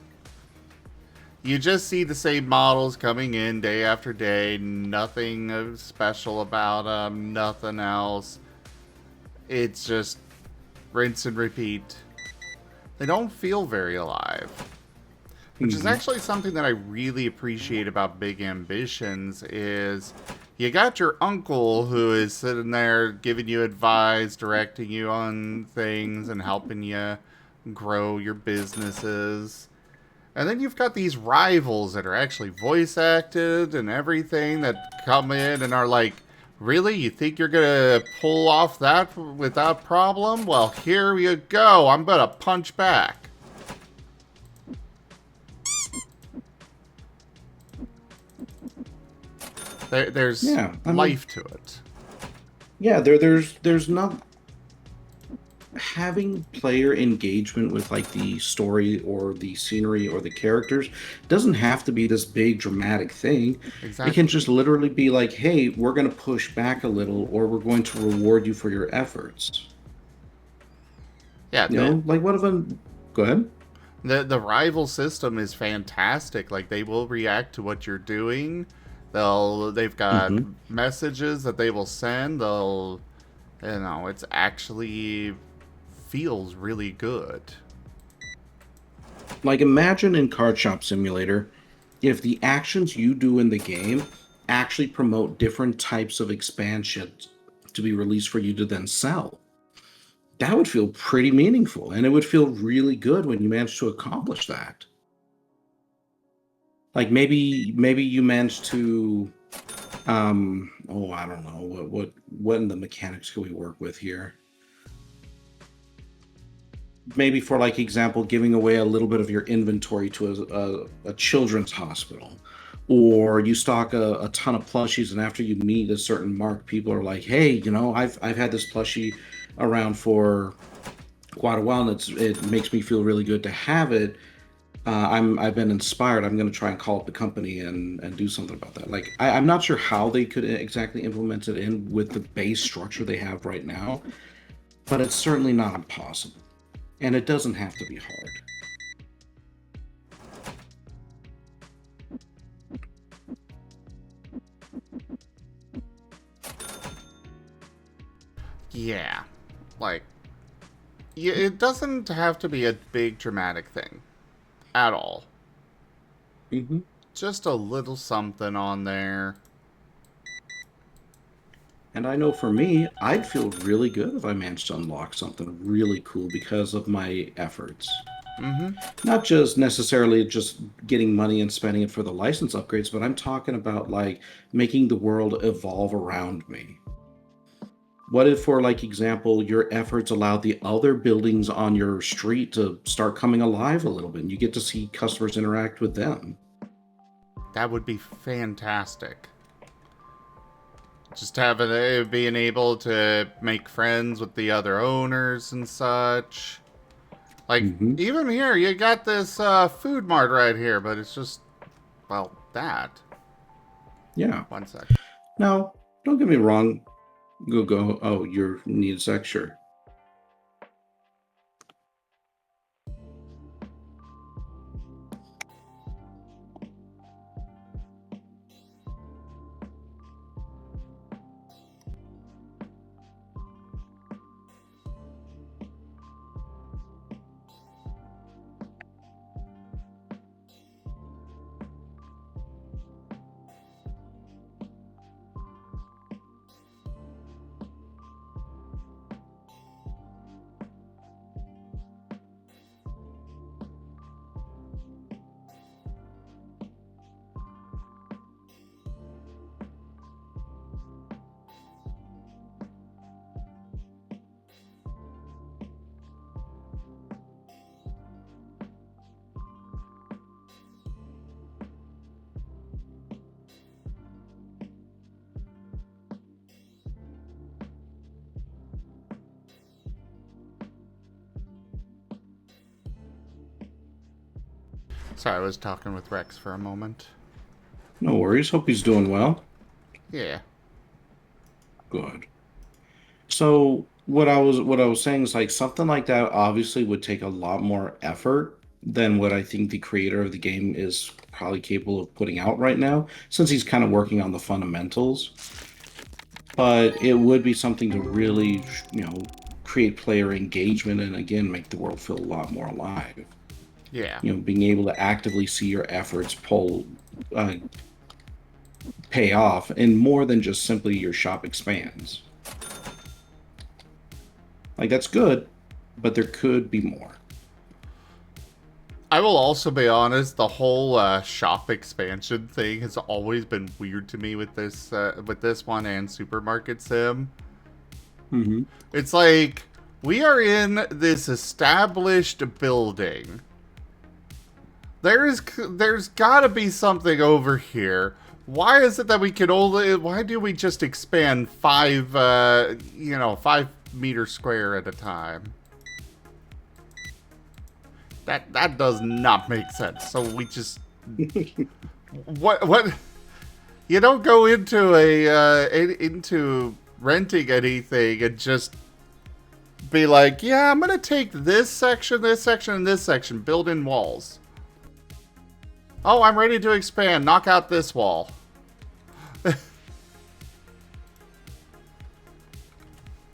you just see the same models coming in day after day, nothing special about them, nothing else. It's just rinse and repeat. They don't feel very alive. Which is
Mhm.
actually something that I really appreciate about Big Ambitions is you got your uncle who is sitting there giving you advice, directing you on things, and helping you grow your businesses. And then you've got these rivals that are actually voice acted and everything that come in and are like, really? You think you're going to pull off that without problem? Well, here you go. I'm going to punch back. There's
Yeah, I mean,
life to it.
yeah, there's not having player engagement with like the story or the scenery or the characters doesn't have to be this big dramatic thing. It can
Exactly.
just literally be like, "Hey, we're going to push back a little, or we're going to reward you for your efforts."
Yeah,
You know, like what if a go ahead.
the rival system is fantastic. Like they will react to what you're doing. They've got
Hmm.
messages that they will send. It's actually feels really good.
Like imagine in Card Shop Simulator, if the actions you do in the game actually promote different types of expansions to be released for you to then sell. That would feel pretty meaningful, and it would feel really good when you manage to accomplish that. Like maybe you managed to oh, I don't know, what in the mechanics can we work with here? Maybe for like example, giving away a little bit of your inventory to a children's hospital, or you stock a ton of plushies, and after you meet a certain mark, people are like, "Hey, you know, I've had this plushie around for quite a while, and it makes me feel really good to have it. I've been inspired. I'm going to try and call up the company and do something about that." Like I'm not sure how they could exactly implement it in with the base structure they have right now, but it's certainly not impossible, and it doesn't have to be hard.
Yeah, like it doesn't have to be a big dramatic thing at all.
Hmm.
Just a little something on there.
And I know for me, I'd feel really good if I managed to unlock something really cool because of my efforts.
Mm-hmm.
Not just necessarily just getting money and spending it for the license upgrades, but I'm talking about like making the world evolve around me. What if, for like example, your efforts allowed the other buildings on your street to start coming alive a little bit and you get to see customers interact with them?
That would be fantastic. Just having being able to make friends with the other owners and such. Like
Hmm.
even here, you got this food mart right here, but it's just that.
Yeah.
One sec.
Now, don't get me wrong. Go. Oh, you need a sec, sure.
Sorry, I was talking with Rex for a moment.
No worries. Hope he's doing well.
Yeah.
Good. So what I was saying is like something like that obviously would take a lot more effort than what I think the creator of the game is probably capable of putting out right now, since he's kind of working on the fundamentals. But it would be something to really, create player engagement and again make the world feel a lot more alive.
Yeah.
Being able to actively see your efforts uh, pay off, and more than just simply your shop expands. Like that's good, but there could be more.
I will also be honest, the whole shop expansion thing has always been weird to me with this one and Supermarket Sim.
Mm-hmm.
It's like, we are in this established building. There's gotta be something over here. Why is it that we can only, why do we just expand 5 meter square at a time? That does not make sense. So we just, what, you don't go into into renting anything and just be like, yeah, I'm gonna take this section, and this section, build in walls. Oh, I'm ready to expand. Knock out this wall.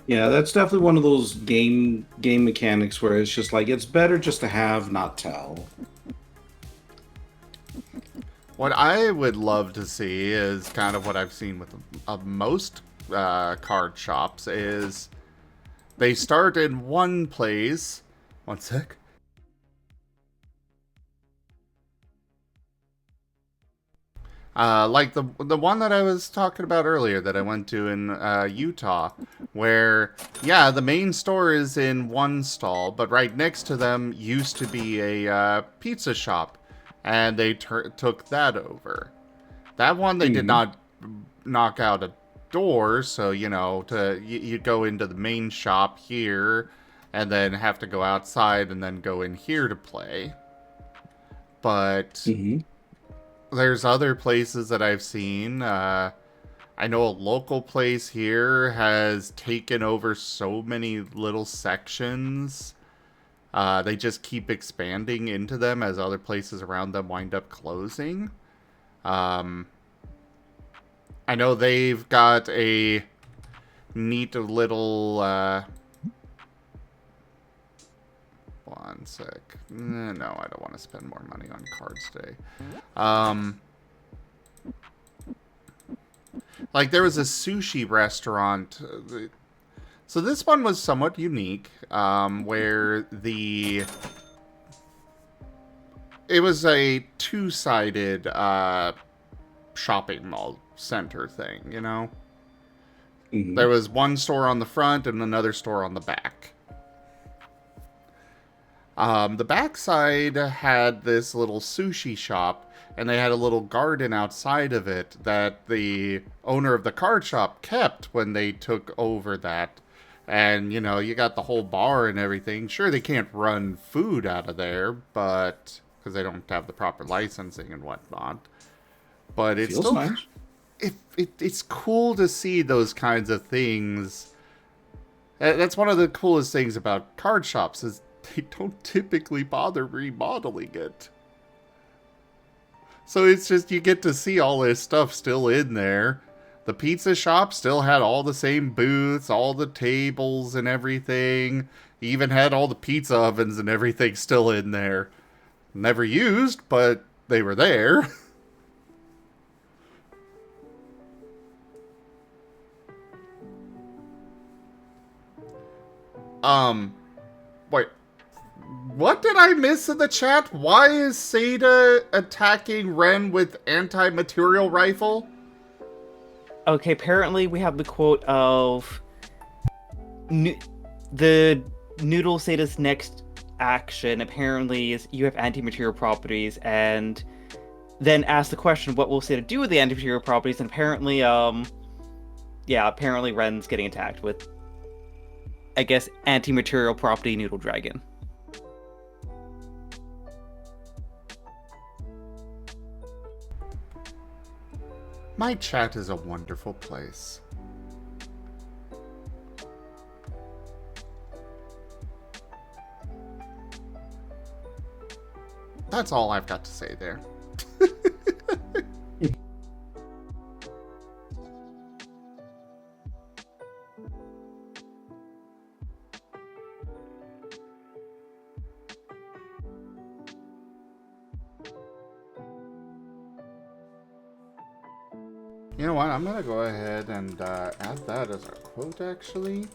Yeah, that's definitely one of those game mechanics where it's just like it's better just to have, not tell.
What I would love to see is kind of what I've seen with most card shops is they start in one place. One sec. Like the one that I was talking about earlier that I went to in Utah, where, yeah, the main store is in one stall, but right next to them used to be a pizza shop, and they took that over. That one they did not knock out a door, so, you go into the main shop here, and then have to go outside and then go in here to play. But there's other places that I've seen. I know a local place here has taken over so many little sections. They just keep expanding into them as other places around them wind up closing. I know they've got a neat little... One sec. No, I don't want to spend more money on cards today. Like, there was a sushi restaurant. So this one was somewhat unique, where it was a two-sided shopping mall center thing, There was one store on the front and another store on the back. The backside had this little sushi shop, and they had a little garden outside of it that the owner of the card shop kept when they took over that. And, you got the whole bar and everything. Sure, they can't run food out of there, but because they don't have the proper licensing and whatnot. But it's
Feels
still
nice.
It's cool to see those kinds of things. That's one of the coolest things about card shops is they don't typically bother remodeling it. So it's just, you get to see all this stuff still in there. The pizza shop still had all the same booths, all the tables and everything. Even had all the pizza ovens and everything still in there. Never used, but they were there. Wait. What did I miss in the chat? Why is Seda attacking Ren with anti-material rifle?
Okay, apparently we have the quote of the Noodle Seda's next action apparently is you have anti-material properties, and then ask the question, what will Seda do with the anti-material properties? And apparently, apparently Ren's getting attacked with, I guess, anti-material property Noodle Dragon.
My chat is a wonderful place. That's all I've got to say there. You know what? I'm gonna go ahead and add that as a quote, actually.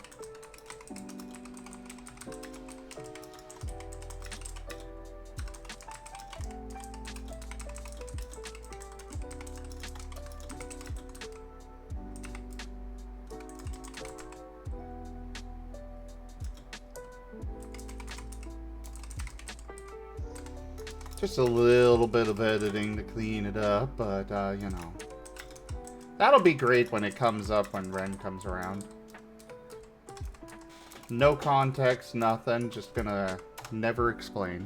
Just a little bit of editing to clean it up, but, you know. That'll be great when it comes up when Ren comes around. No context, nothing, just gonna never explain.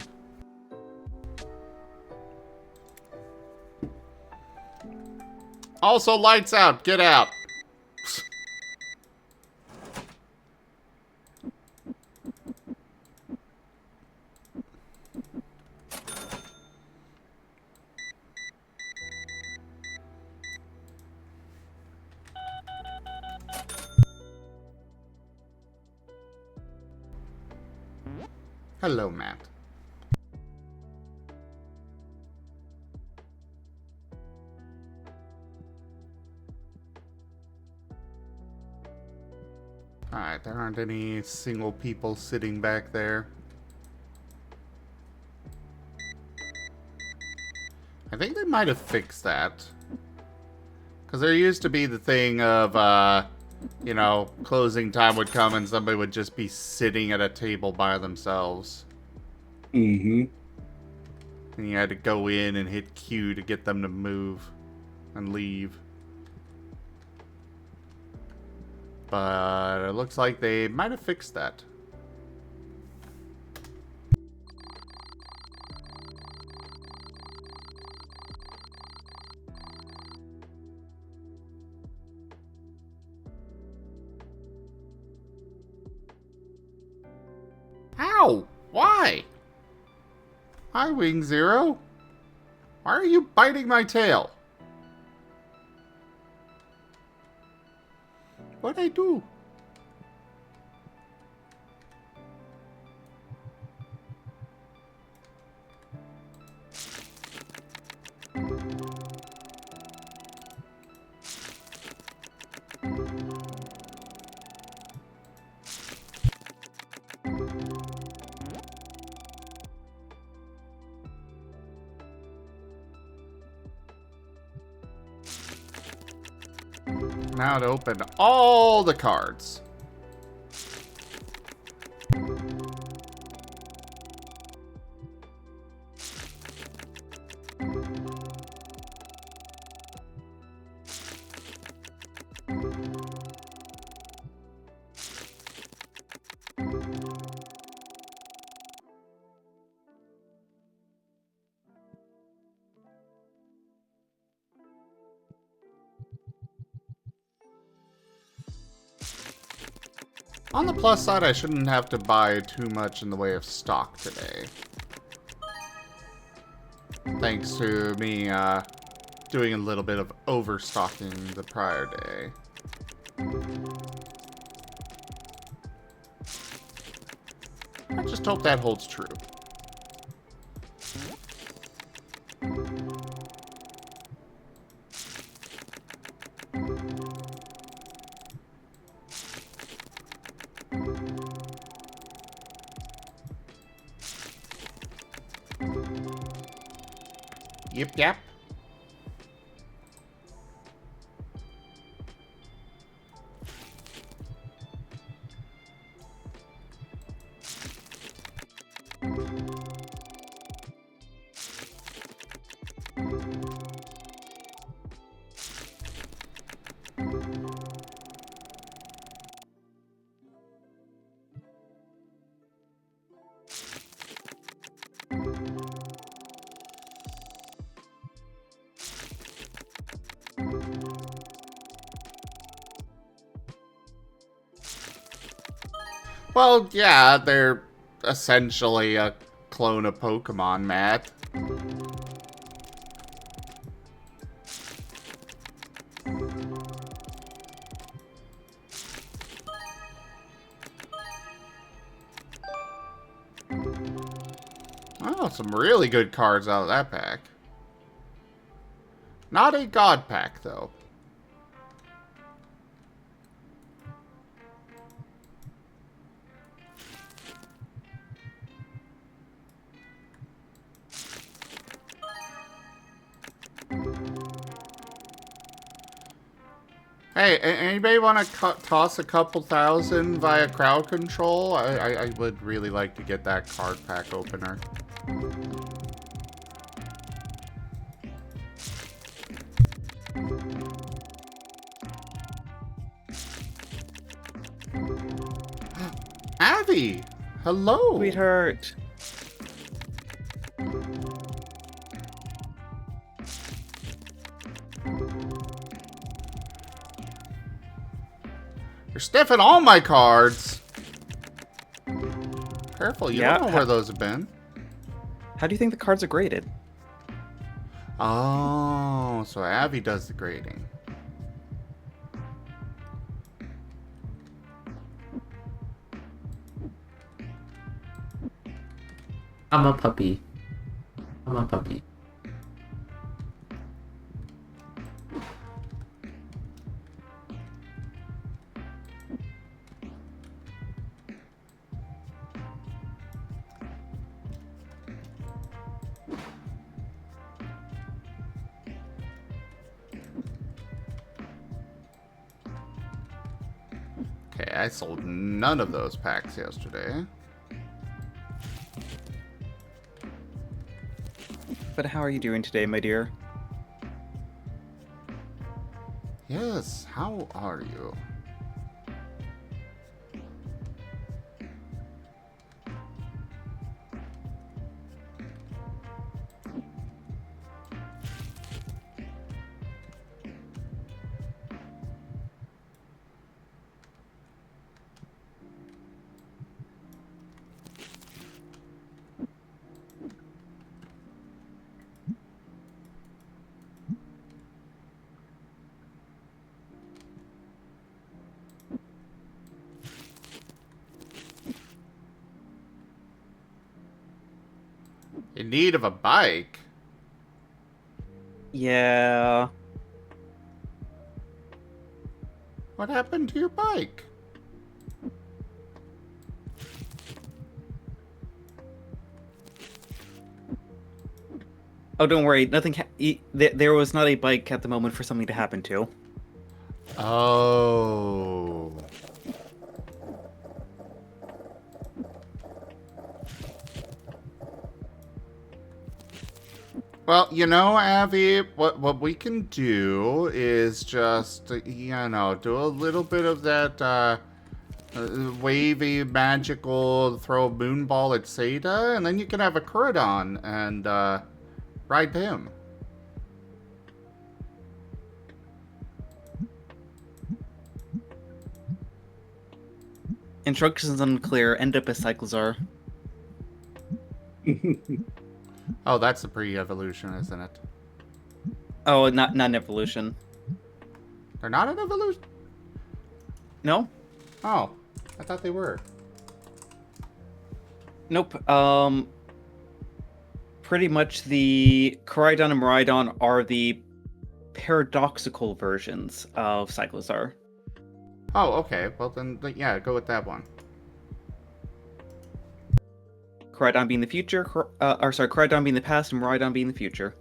Also, lights out, get out! Hello, Matt. Alright, there aren't any single people sitting back there. I think they might have fixed that. Because there used to be the thing of, you know, closing time would come and somebody would just be sitting at a table by themselves.
Mm-hmm.
And you had to go in and hit Q to get them to move and leave. But it looks like they might have fixed that. Ow! Why? Hi, Wing Zero. Why are you biting my tail? What'd I do? Now to open all the cards. On the plus side, I shouldn't have to buy too much in the way of stock today. Thanks to me doing a little bit of overstocking the prior day. I just hope that holds true. Yep, yep. Well, yeah, they're essentially a clone of Pokemon, Matt. Oh, some really good cards out of that pack. Not a God pack, though. Hey, anybody want to toss a couple thousand via crowd control? I would really like to get that card pack opener. Abby! Hello!
Sweetheart.
You're sniffing all my cards! Careful, you
Yeah,
don't know where those have been.
How do you think the cards are graded?
Oh, so Abby does the grading.
I'm a puppy. I'm a puppy.
Okay, I sold none of those packs yesterday.
But how are you doing today, my dear?
Yes, how are you? In need of a bike?
Yeah.
What happened to your bike?
Oh, don't worry. Nothing. There was not a bike at the moment for something to happen to.
Oh. Well, you know, Abby, what we can do is just, you know, do a little bit of that wavy, magical, throw a moonball at Seda, and then you can have a Kuradon and ride him.
Instructions unclear. End up as Cyclizar.
Oh, that's the pre-evolution, isn't it?
Oh, not an evolution.
They're not an evolution?
No.
Oh, I thought they were.
Nope. Pretty much the Koraidon and Miraidon are the paradoxical versions of Cyclizar.
Oh, okay. Well, then, yeah, go with that one.
Koraidon being the future, Koraidon being the past, and Miraidon being the future.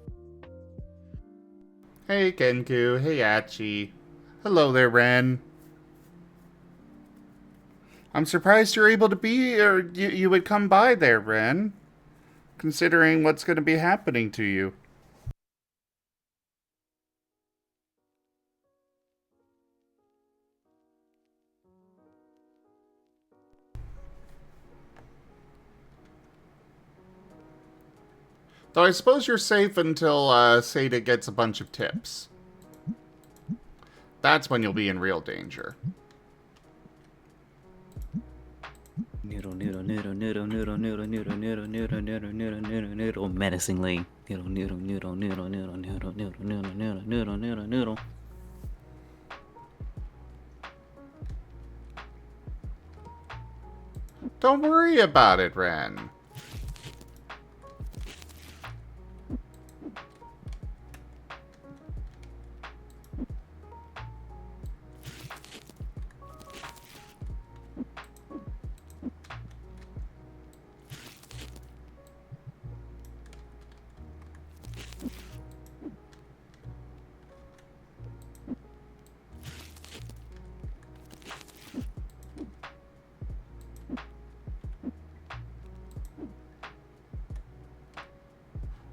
Hey, Genku. Hey, Achi. Hello there, Ren. I'm surprised you're able to be, or you would come by there, Ren. Considering what's going to be happening to you. Though I suppose you're safe until Seda gets a bunch of tips. That's when you'll be in real danger.
Noodle, noodle, noodle, noodle, noodle, noodle, noodle, noodle, noodle, noodle, noodle, noodle, noodle, menacingly. Noodle, noodle, noodle, noodle, noodle, noodle, noodle, noodle, noodle, noodle, noodle, noodle.
Don't worry about it, Ren.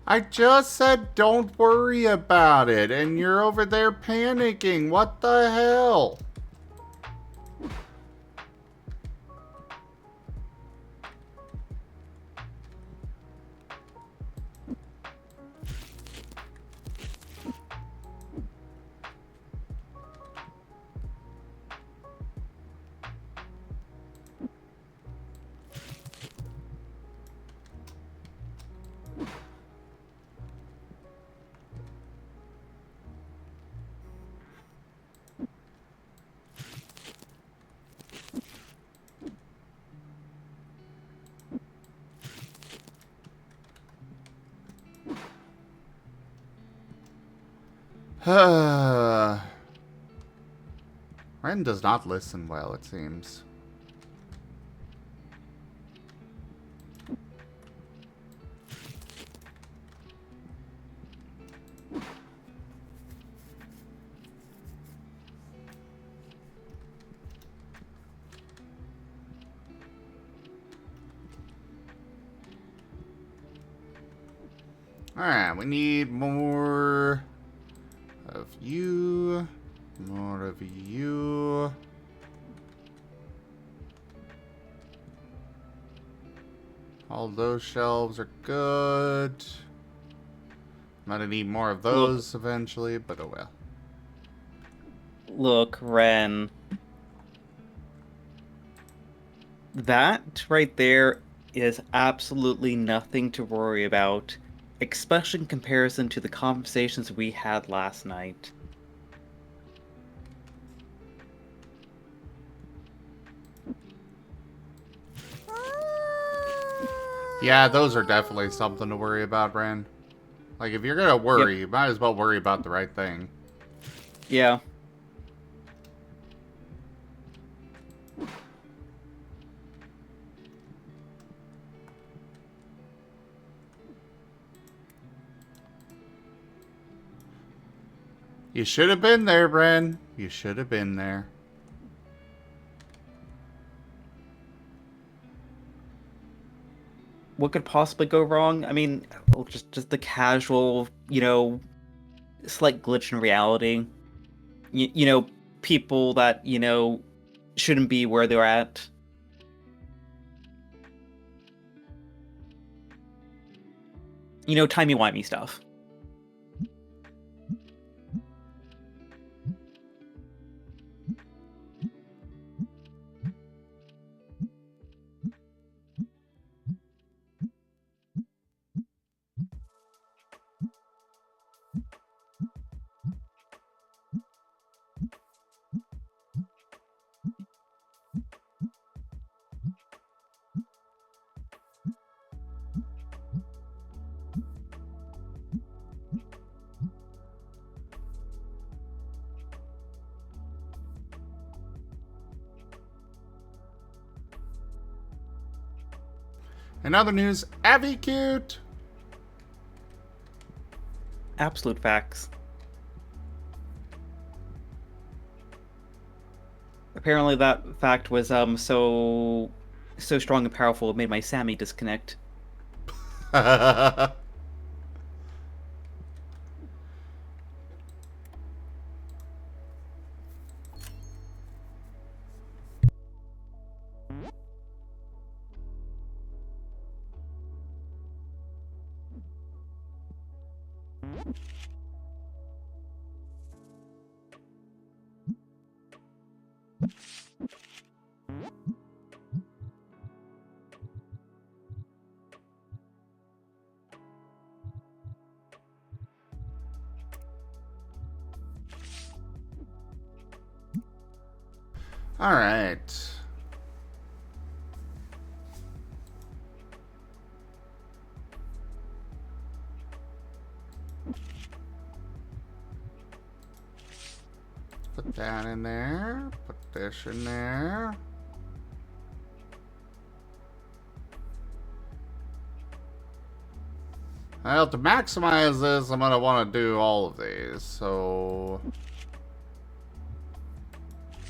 I just said don't worry about it, and you're over there panicking. What the hell? Ren does not listen well, it seems. Alright, we need more of you. More of you. All those shelves are good. I'm gonna need more of those eventually, but oh well.
Look, Ren. That right there is absolutely nothing to worry about, especially in comparison to the conversations we had last night.
Yeah, those are definitely something to worry about, Ren. Like, if you're gonna worry, you might as well worry about the right thing.
Yeah.
You should have been there, Ren. You should have been there.
What could possibly go wrong? I mean, just the casual, slight glitch in reality. People that, shouldn't be where they're at. Timey-wimey stuff.
In other news, Abby cute.
Absolute facts. Apparently that fact was so strong and powerful it made my Sammy disconnect.
Alright. Put that in there. Put this in there. Well, to maximize this, I'm gonna want to do all of these. So,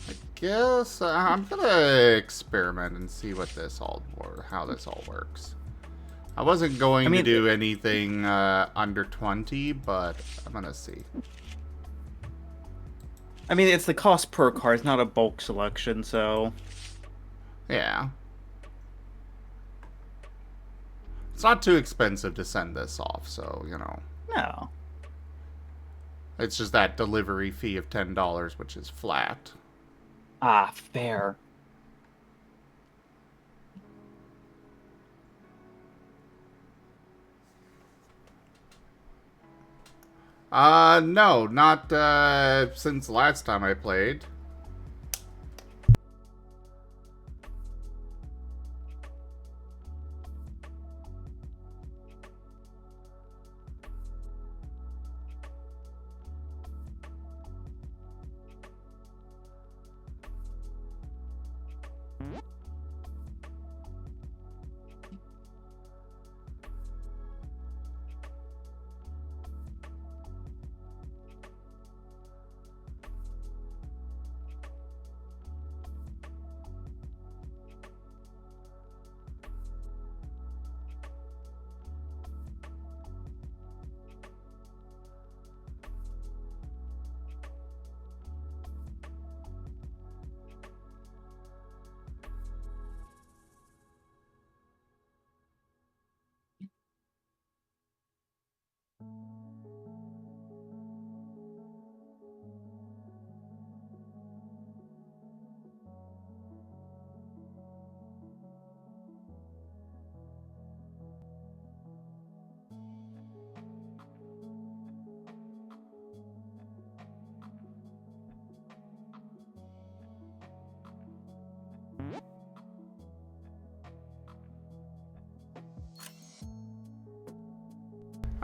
I guess I'm gonna experiment and see what this all or how this all works. I wasn't going to do anything under 20, but I'm gonna see.
I mean, it's the cost per card. It's not a bulk selection, so...
Yeah. It's not too expensive to send this off, so, you know.
No.
It's just that delivery fee of $10, which is flat.
Ah, fair.
No, not since last time I played.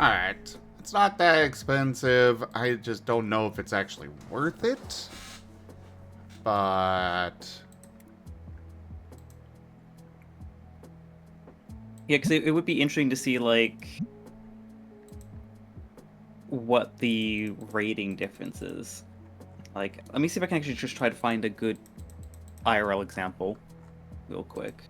Alright. It's not that expensive. I just don't know if it's actually worth it. But...
Yeah, because it would be interesting to see, like, what the rating difference is. Like, let me see if I can actually just try to find a good IRL example real quick.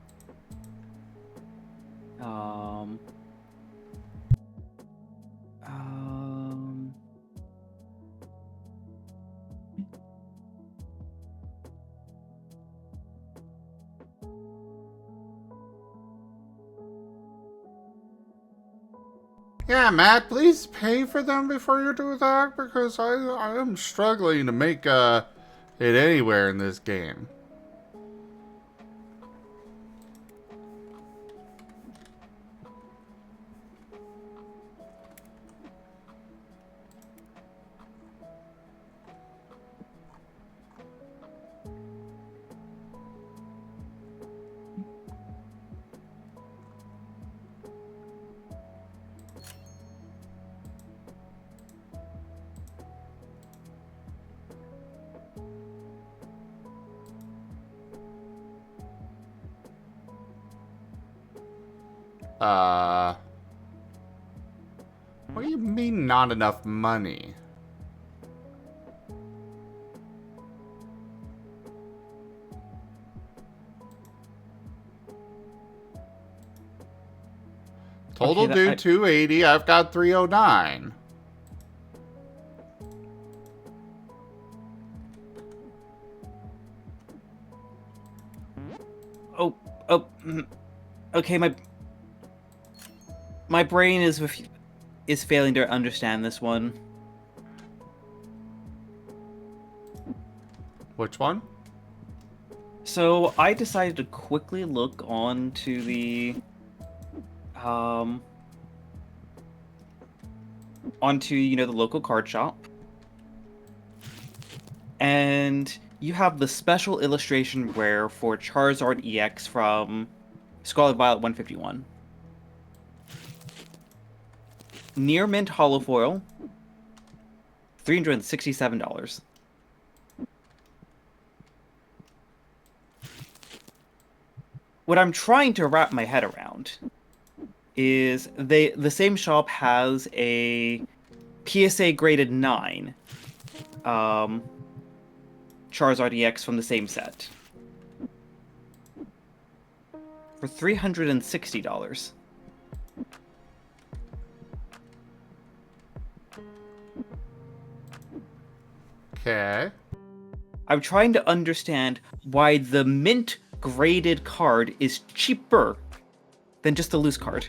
Yeah, Matt, please pay for them before you do that, because I am struggling to make it anywhere in this game. What do you mean not enough money? Total
Okay,
due 280, I've got 309.
Okay, my brain is failing to understand this one.
Which one?
So I decided to quickly look onto the onto the local card shop, and You have the special illustration rare for Charizard EX from Scarlet Violet 151. Near Mint Holofoil, $367. What I'm trying to wrap my head around is the same shop has a PSA graded 9 Charizard EX from the same set for $360.
Okay.
I'm trying to understand why the mint graded card is cheaper than just a loose card.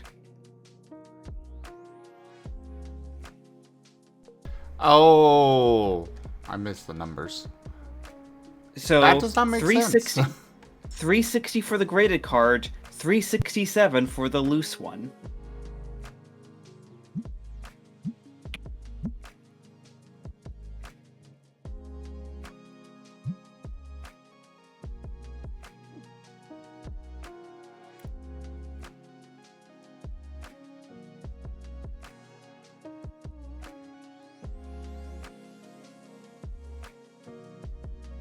Oh, I missed the numbers.
So
That does not make
360,
sense.
360 for the graded card, 367 for the loose one.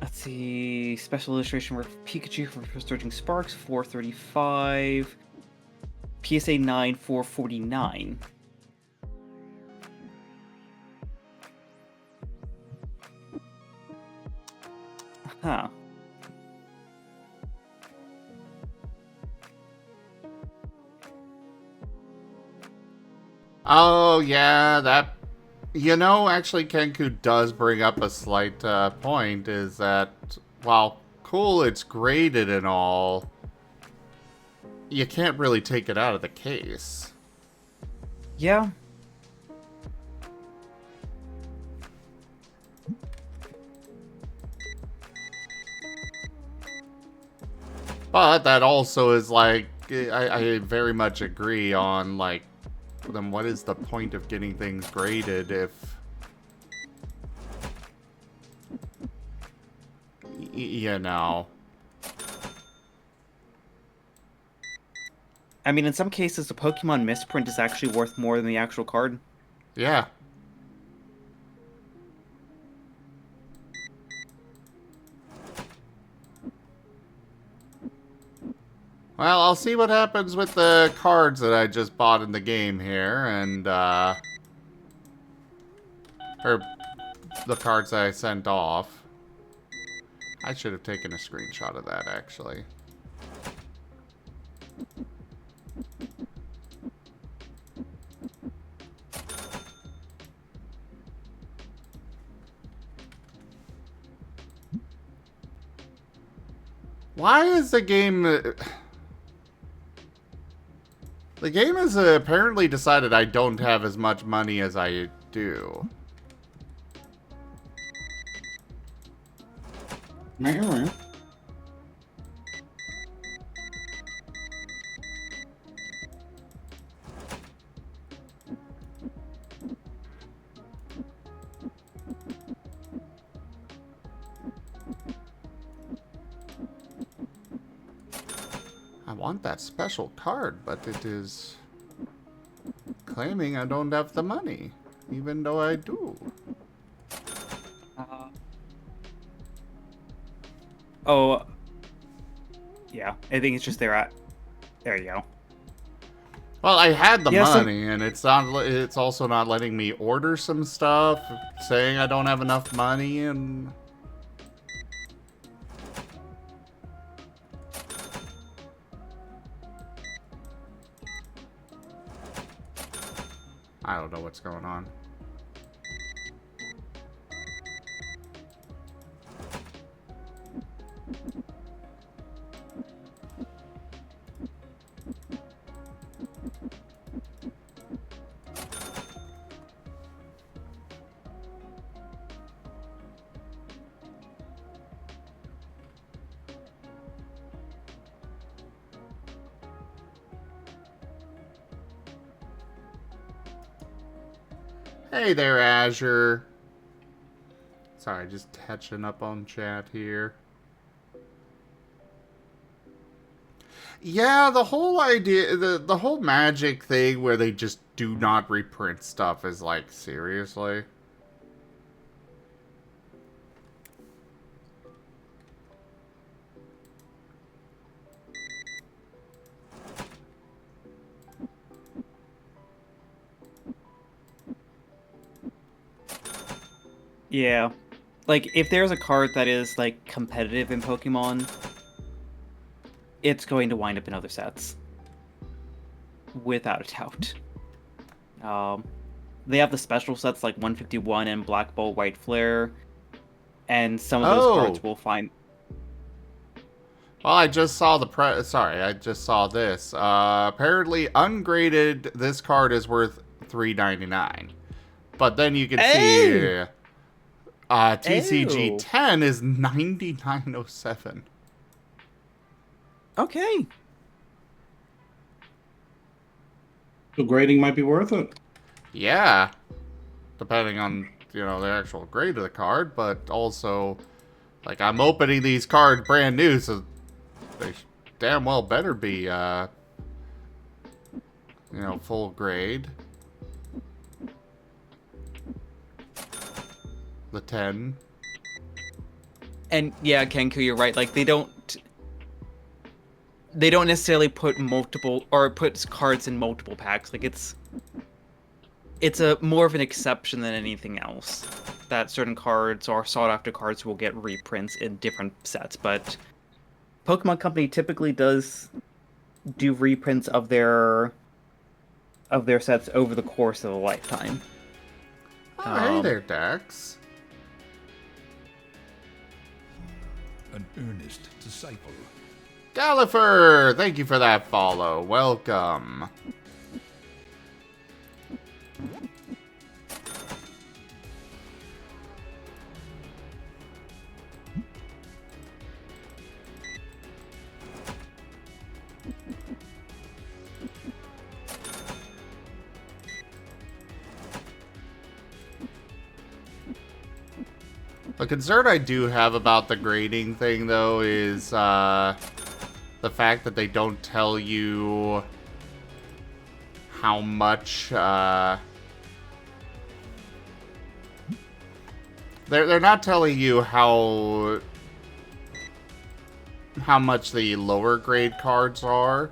Let's see. Special illustration for Pikachu for Surging Sparks, 435. PSA 9, 449. Huh.
Oh, yeah, that... You know, actually, Kenku does bring up a slight point, is that, while cool, it's graded and all, you can't really take it out of the case.
Yeah.
But that also is like, I very much agree on, like, then what is the point of getting things graded if... You know.
I mean, in some cases, the Pokemon misprint is actually worth more than the actual card.
Yeah. Well, I'll see what happens with the cards that I just bought in the game here, and, or the cards that I sent off. I should have taken a screenshot of that, actually. Why is the game... The game has apparently decided I don't have as much money as I do. I want that special card, but it is claiming I don't have the money, even though I do.
Oh. Yeah, I think it's just there you go.
Well, I had the
Yeah,
money, and it's not. It's also not letting me order some stuff, saying I don't have enough money, and I don't know what's going on. Hey there, Azure. Sorry, just catching up on chat here. Yeah, the whole idea, the whole Magic thing where they just do not reprint stuff is like, seriously?
Yeah. Like, if there's a card that is, like, competitive in Pokemon, it's going to wind up in other sets. Without a doubt. They have the special sets like 151 and Black Bolt White Flare, and some of those cards will find...
Well, I just saw the sorry, I just saw this. Apparently, ungraded, this card is worth $3.99. But then you can see... TCG 10 is $99.07.
Okay.
So grading might be worth it.
Yeah. Depending on, you know, the actual grade of the card, but also, like, I'm opening these cards brand new, so they damn well better be, you know, full grade. The 10.
And yeah, Kenku, you're right. Like, they don't necessarily put cards in multiple packs. Like, it's a more of an exception than anything else that certain cards or sought after cards will get reprints in different sets. But Pokemon Company typically does do reprints of their sets over the course of a lifetime.
Oh, hey there, Dax.
An earnest disciple.
Galliffer, thank you for that follow. Welcome. The concern I do have about the grading thing, though, is the fact that they don't tell you how much they're not telling you how much the lower grade cards are.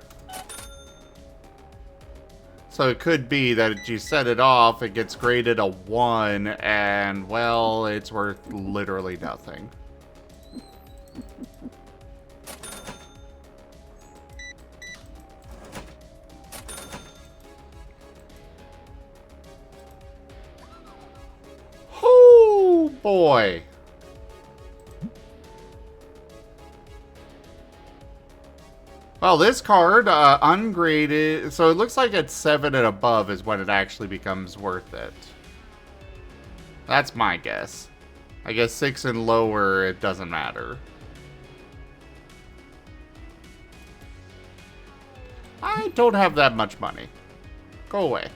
So it could be that you set it off, it gets graded a 1, and, well, it's worth literally nothing. Oh, boy. Well, this card, ungraded, so it looks like it's 7 and above is when it actually becomes worth it. That's my guess. I guess 6 and lower, it doesn't matter. I don't have that much money. Go away.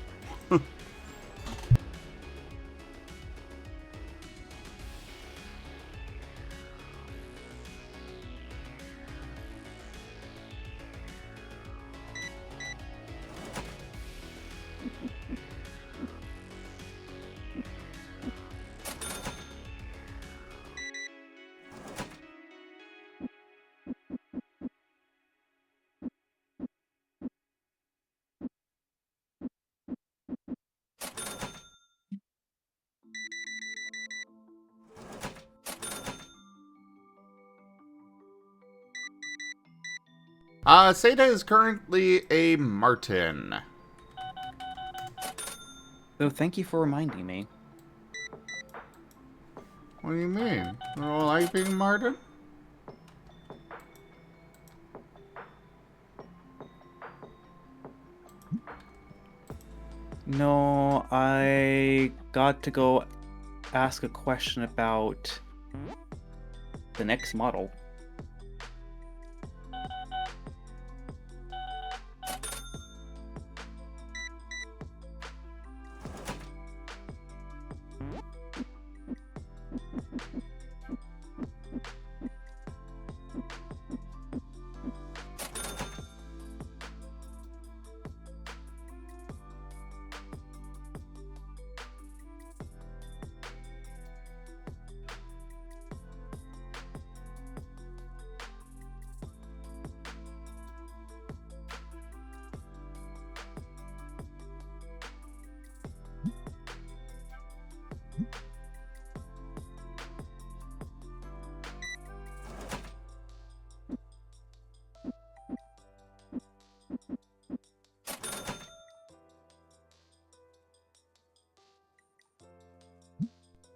Seda is currently a Marten.
So thank you for reminding me.
What do you mean? You don't like being Marten?
No, I got to go ask a question about the next model.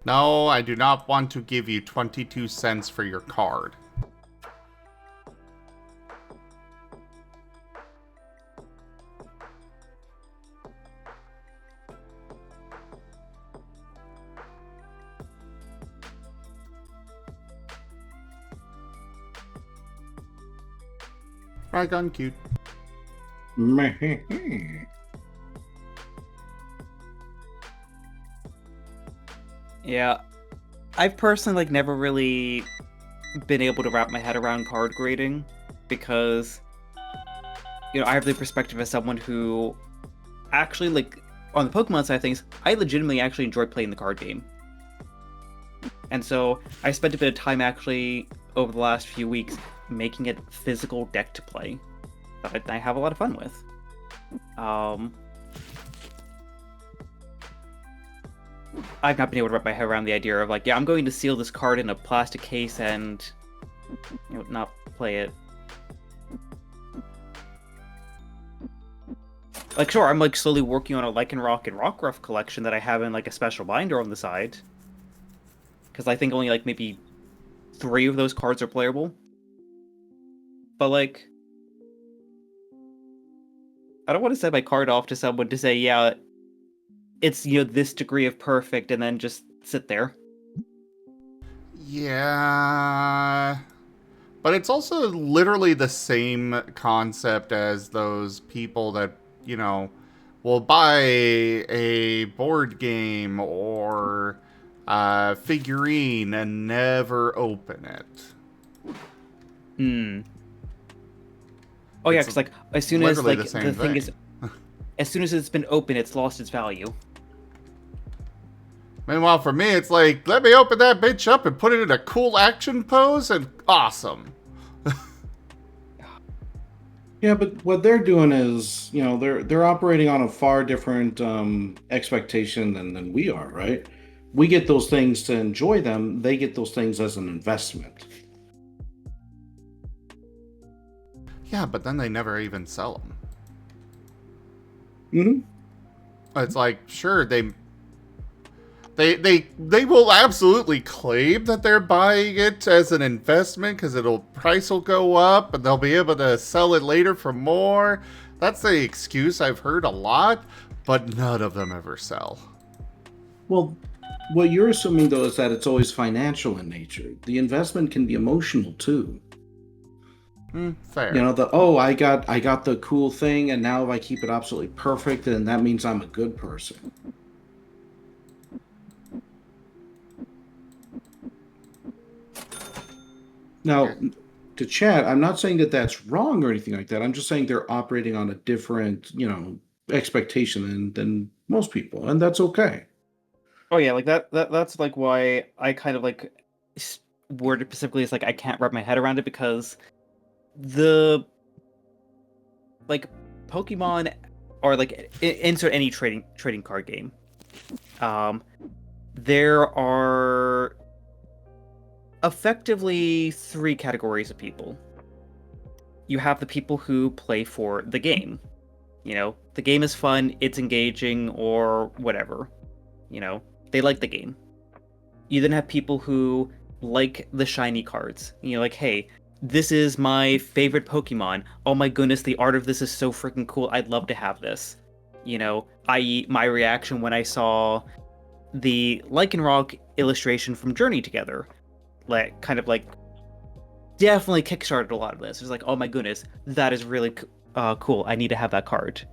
No, I do not want to give you 22 cents for your card. Raygon cute.
Yeah, I've personally like never really been able to wrap my head around card grading because I have the perspective as someone who actually like on the Pokemon side of things, I legitimately actually enjoy playing the card game. And so I spent a bit of time actually over the last few weeks making it physical deck to play that I have a lot of fun with. I've not been able to wrap my head around the idea of like, yeah, I'm going to seal this card in a plastic case and not play it. Like, sure, I'm like slowly working on a Lycanroc and Rockruff collection that I have in like a special binder on the side. Because I think only like maybe 3 of those cards are playable. But like, I don't want to send my card off to someone to say, yeah, it's, this degree of perfect, and then just sit there.
Yeah. But it's also literally the same concept as those people that, will buy a board game or a figurine and never open it.
Oh yeah, because like as soon as
literally
like
the same
the thing
thing.
is, as soon as it's been open, it's lost its value.
Meanwhile, for me, it's like, let me open that bitch up and put it in a cool action pose, and awesome.
Yeah, but what they're doing is, they're operating on a far different expectation than we are, right? We get those things to enjoy them. They get those things as an investment.
Yeah, but then they never even sell them.
Mm-hmm.
It's like, sure, they will absolutely claim that they're buying it as an investment because price will go up and they'll be able to sell it later for more. That's the excuse I've heard a lot, but none of them ever sell.
Well, what you're assuming though is that it's always financial in nature. The investment can be emotional too.
Fair.
I got the cool thing, and now if I keep it absolutely perfect, then that means I'm a good person. Now, to chat, I'm not saying that that's wrong or anything like that. I'm just saying they're operating on a different, expectation than most people, and that's okay.
Oh yeah, like that's like why I kind of like worded specifically is like I can't wrap my head around it because the like Pokemon or like insert any trading card game. There are effectively 3 categories of people. You have the people who play for the game. The game is fun, it's engaging, or whatever. They like the game. You then have people who like the shiny cards. Like, hey, this is my favorite Pokemon. Oh my goodness, the art of this is so freaking cool. I'd love to have this. I.e. my reaction when I saw the Lycanroc illustration from Journey Together. Like, kind of like, definitely kickstarted a lot of this. It's like, oh my goodness, that is really cool. I need to have that card.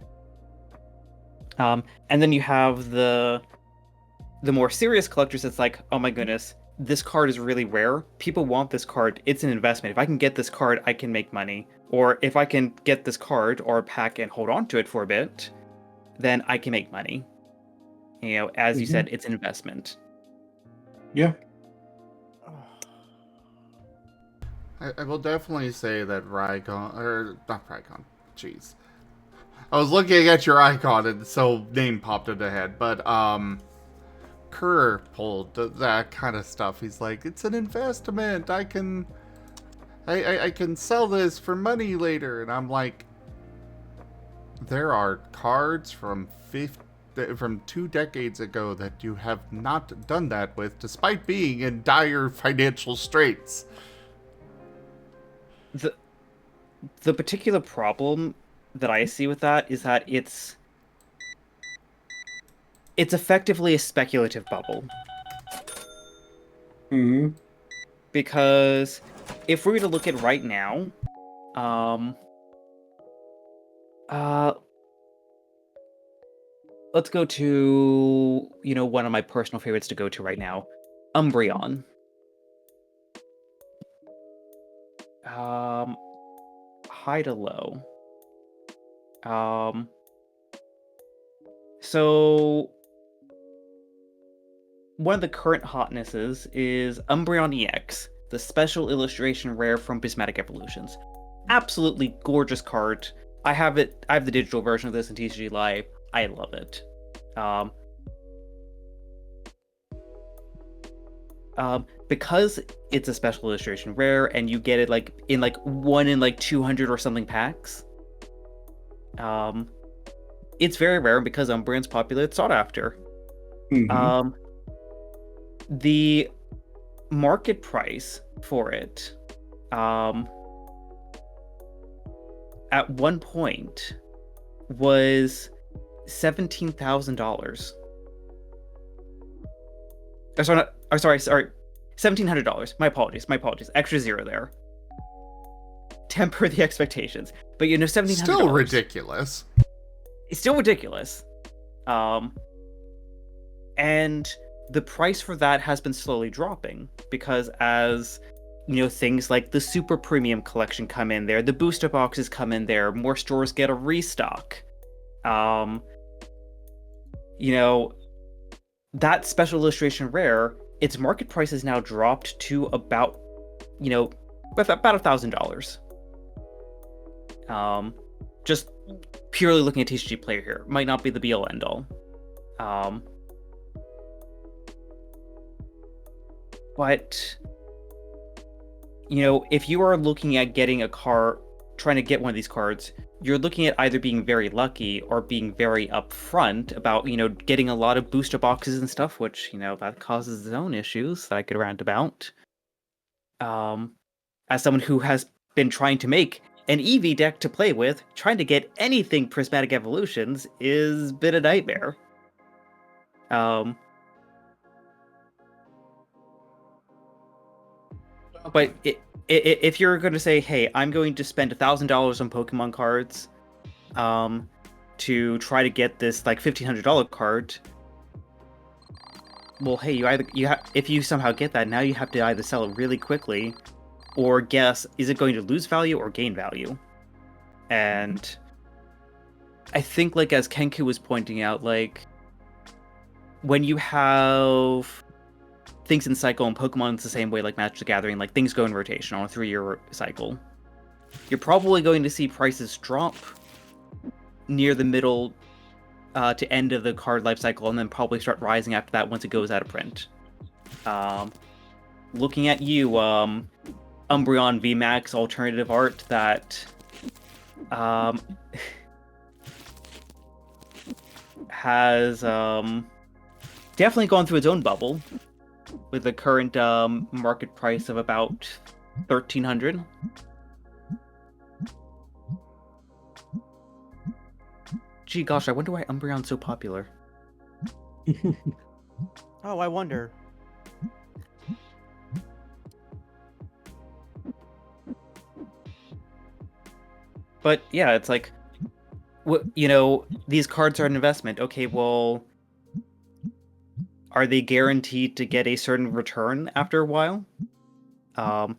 And then you have the more serious collectors. It's like, oh my goodness, this card is really rare. People want this card. It's an investment. If I can get this card, I can make money. Or if I can get this card or pack and hold on to it for a bit, then I can make money. As you said, it's an investment.
Yeah.
I will definitely say that not Raygon, jeez. I was looking at your icon and so name popped into head, but Kerr pulled that kind of stuff. He's like, it's an investment. I can sell this for money later, and I'm like, there are cards from from 2 decades ago that you have not done that with, despite being in dire financial straits.
The particular problem that I see with that is that it's effectively a speculative bubble.
Mm-hmm.
Because if we were to look at right now, let's go to, one of my personal favorites to go to right now, Umbreon. High to low. So one of the current hotnesses is Umbreon EX, the special illustration rare from Prismatic Evolutions. Absolutely gorgeous card. I have the digital version of this in TCG Live. I love it. Because it's a special illustration rare and you get it in 1 in 200 or something packs. It's very rare, and because Umbreon's popular, it's sought after.
Mm-hmm.
The market price for it, at one point, was $17,000. Sorry, $1,700. My apologies. Extra zero there. Temper the expectations, but $1,700.
Still ridiculous.
It's still ridiculous. And the price for that has been slowly dropping because as things like the super premium collection come in there, the booster boxes come in there, more stores get a restock. That special illustration rare, its market price has now dropped to about $1,000. Just purely looking at TCG Player here, might not be the be-all end-all. But if you are looking at getting a card, trying to get one of these cards, you're looking at either being very lucky or being very upfront about, getting a lot of booster boxes and stuff, which, that causes its own issues that I could rant about. As someone who has been trying to make an EV deck to play with, trying to get anything Prismatic Evolutions is a bit a nightmare. But if you're going to say, hey, I'm going to spend $1,000 on Pokemon cards to try to get this $1,500 card, well, hey, if you somehow get that, now you have to either sell it really quickly or guess, is it going to lose value or gain value? And I think, as Kenku was pointing out, when you have things in cycle and Pokemon's the same way like Magic the Gathering, things go in rotation on a 3-year cycle, you're probably going to see prices drop near the middle to end of the card life cycle and then probably start rising after that once it goes out of print. Looking at you, Umbreon VMAX alternative art that has definitely gone through its own bubble with the current market price of about $1,300. Gee, gosh, I wonder why Umbreon's so popular.
Oh, I wonder.
But yeah, it's these cards are an investment. Okay, well, are they guaranteed to get a certain return after a while? Or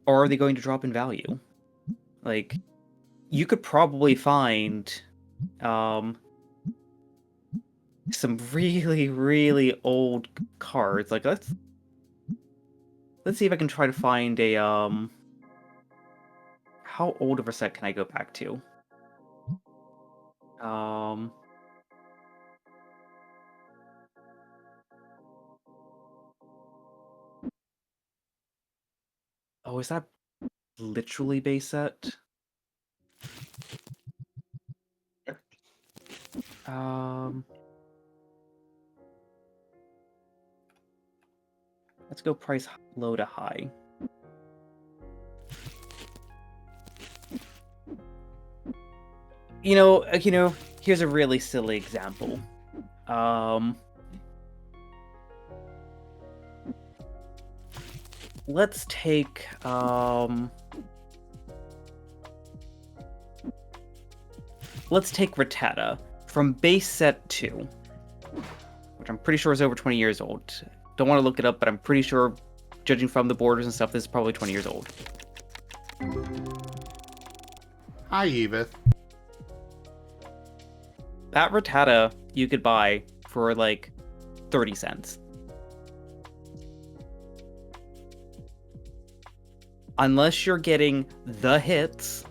are they going to drop in value? You could probably find some really, really old cards. Let's see if I can try to find a how old of a set can I go back to? Oh, is that literally base set? Let's go price low to high. Here's a really silly example. Let's take Rattata from base set 2, which I'm pretty sure is over 20 years old. Don't want to look it up, but I'm pretty sure, judging from the borders and stuff, this is probably 20 years old.
Hi, Evith.
That Rattata you could buy for like 30 cents. Unless you're getting the hits,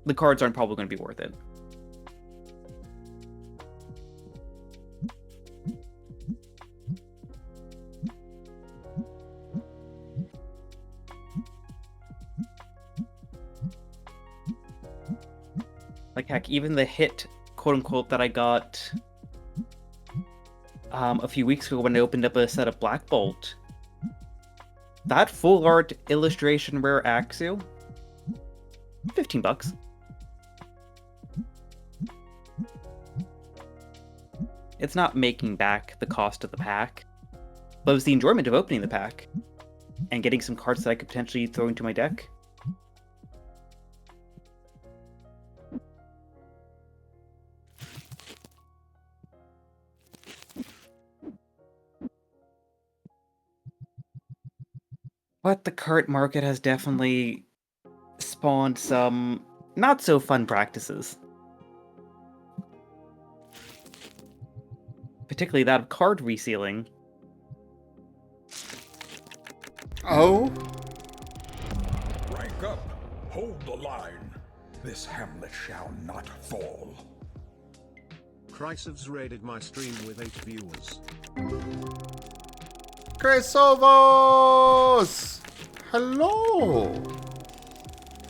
the cards aren't probably going to be worth it. Like, heck, even the hit, quote-unquote, that I got a few weeks ago when I opened up a set of Black Bolt, that full art illustration rare Axu, $15. It's not making back the cost of the pack, but it was the enjoyment of opening the pack and getting some cards that I could potentially throw into my deck. But the cart market has definitely spawned some not so fun practices. Particularly that of card resealing.
Oh?
Rank up. Hold the line. This hamlet shall not fall.
Chrysov's raided my stream with 8 viewers.
Chrysovos! Hello!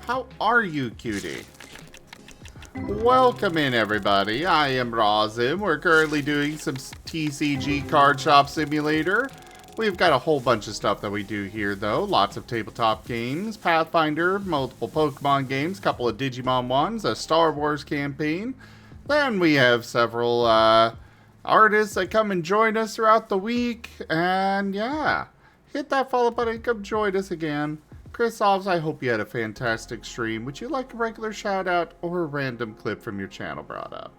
How are you, cutie? Welcome in, everybody. I am Razim. We're currently doing some TCG Card Shop Simulator. We've got a whole bunch of stuff that we do here, though. Lots of tabletop games, Pathfinder, multiple Pokemon games, couple of Digimon ones, a Star Wars campaign. Then we have several artists that come and join us throughout the week. And yeah, hit that follow button and come join us again. Chris Alves, I hope you had a fantastic stream. Would you like a regular shout out or a random clip from your channel brought up?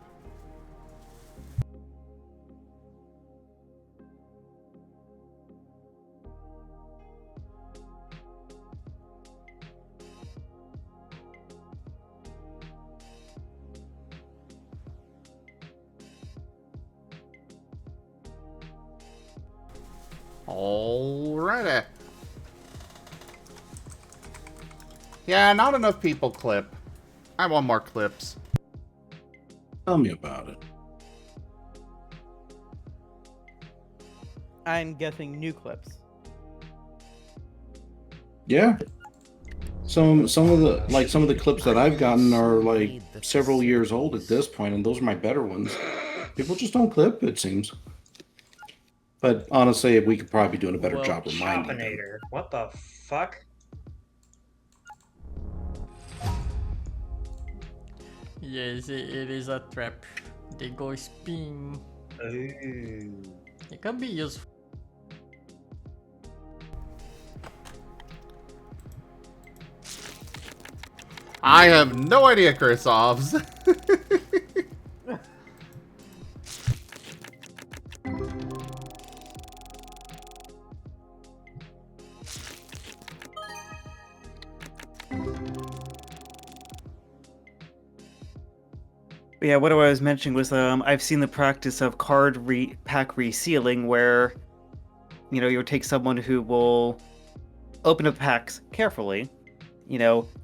Alrighty. Yeah, not enough people clip. I want more clips.
Tell me about it.
I'm guessing new clips.
Yeah. Some of the clips that I've gotten are like several years old at this point, and those are my better ones. People just don't clip, it seems. But honestly, we could probably be doing a better job reminding them.
What the fuck?
Yes, it is a trap. They go spin.
Ooh.
It can be useful.
I have no idea, Chris Alves.
Yeah, what I was mentioning was I've seen the practice of card pack resealing where, you'll take someone who will open up packs carefully,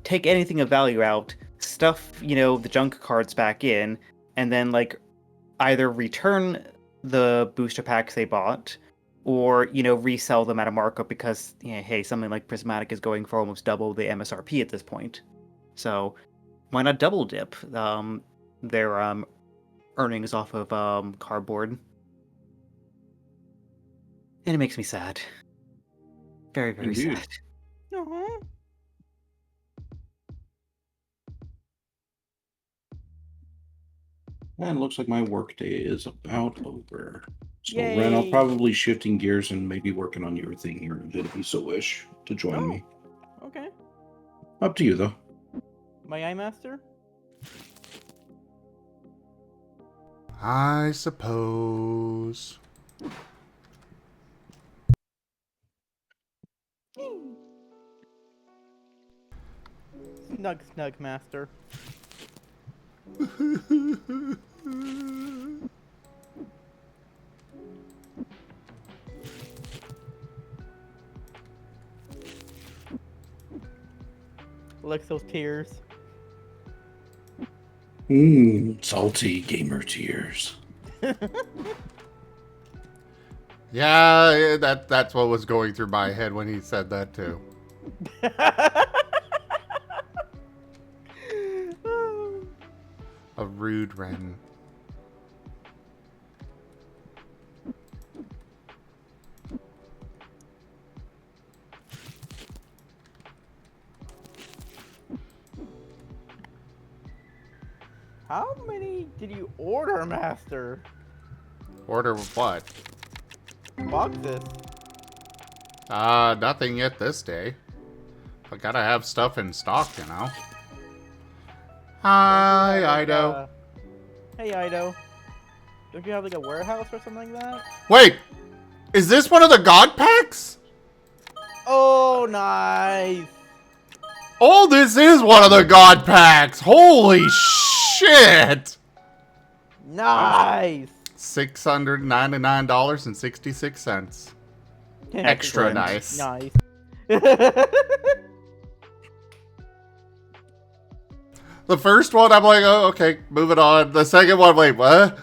take anything of value out, stuff, the junk cards back in, and then either return the booster packs they bought or, resell them at a markup because, hey, something like Prismatic is going for almost double the MSRP at this point. So why not double dip their earnings off of cardboard? And it makes me sad. Very, very
Indeed.
sad.
Aw.
And it looks like my workday is about over. So, Ren, I'll
Yay.
probably shifting gears and maybe working on your thing here in a bit if you so wish to join
Oh.
me.
Okay.
Up to you, though.
My eye master?
I suppose.
Snug, snug master. Licks those tears.
Salty gamer tears.
Yeah, that's what was going through my head when he said that too. A rude Ren.
How many did you order, master?
Order what?
Boxes.
Nothing yet this day. I gotta have stuff in stock, you know. Hi,
Like,
Ido.
Hey, Ido. Don't you have like a warehouse or something like that?
Wait! Is this one of the God Packs?
Oh, nice.
Oh, this is one of the God Packs! Holy shit!
Nice.
$699.66. Extra nice.
Nice.
The first one, I'm like, oh, okay, moving on. The second one, wait, what?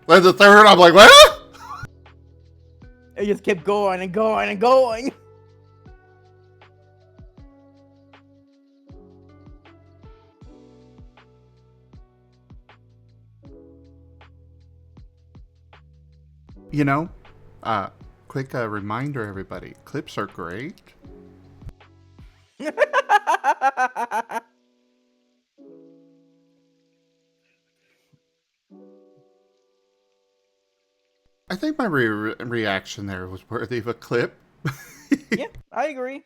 Then the third, I'm like, what?
It just kept going and going and going.
You know, quick reminder, everybody. Clips are great. I think my reaction there was worthy of a clip.
Yeah, I agree.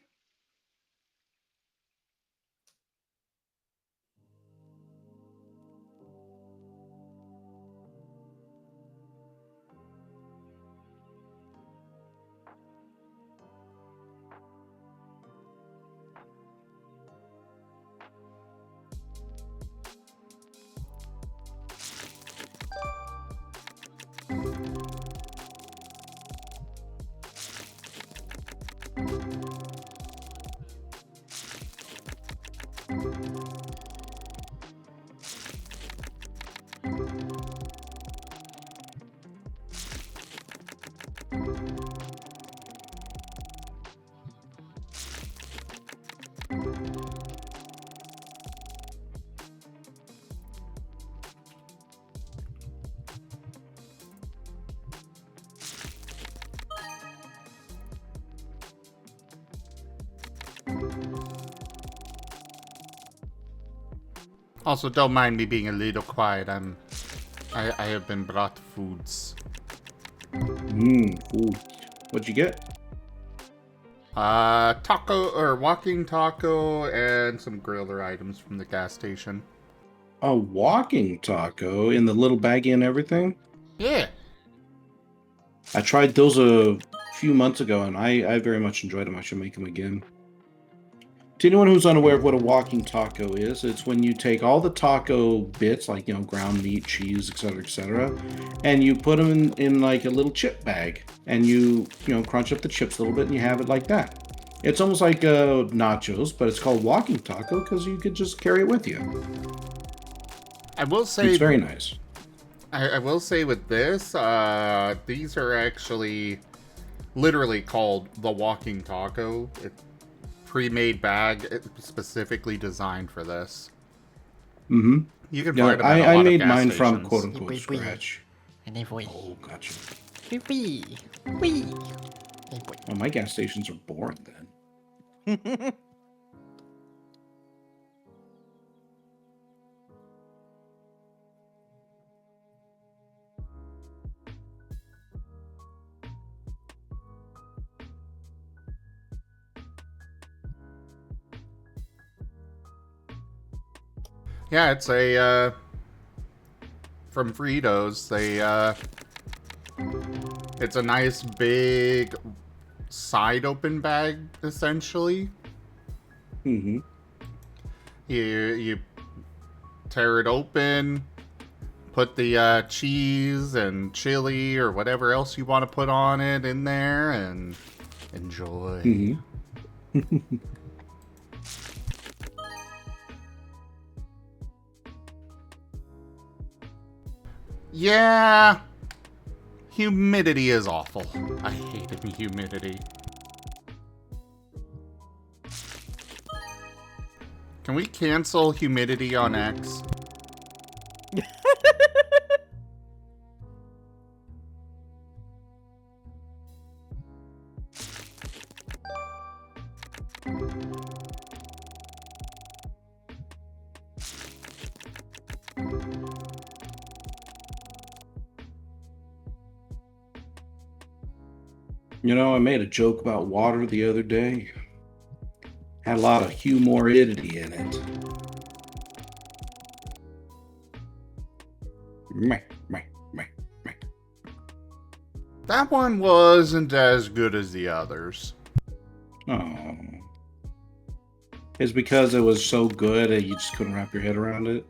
Also, don't mind me being a little quiet. I have been brought foods.
Food. What'd you get?
Taco or walking taco and some griller items from the gas station.
A walking taco in the little baggie and everything?
Yeah.
I tried those a few months ago, and I very much enjoyed them. I should make them again. To anyone who's unaware of what a walking taco is, it's when you take all the taco bits, like, ground meat, cheese, etc., and you put them in like a little chip bag, and you crunch up the chips a little bit, and you have it like that. It's almost like nachos, but it's called walking taco because you could just carry it with you.
I will say
It's very nice.
I will say with this, these are actually literally called the walking taco. It's pre-made bag specifically designed for this.
Mm-hmm.
You can
Yeah,
find them at a lot
I
of
made
gas
mine from
stations.
quote-unquote scratch. Oh, gotcha.
Wee.
Well, my gas stations are boring then.
Yeah, it's a, from Fritos, it's a nice big side open bag, essentially.
Mm-hmm.
You tear it open, put the cheese and chili or whatever else you want to put on it in there, and enjoy.
Mm-hmm.
Yeah, humidity is awful. I hate humidity. Can we cancel humidity on X?
You know, I made a joke about water the other day. Had a lot of humoridity in it. Meh, meh, meh, meh.
That one wasn't as good as the others.
Oh. It's because it was so good that you just couldn't wrap your head around it?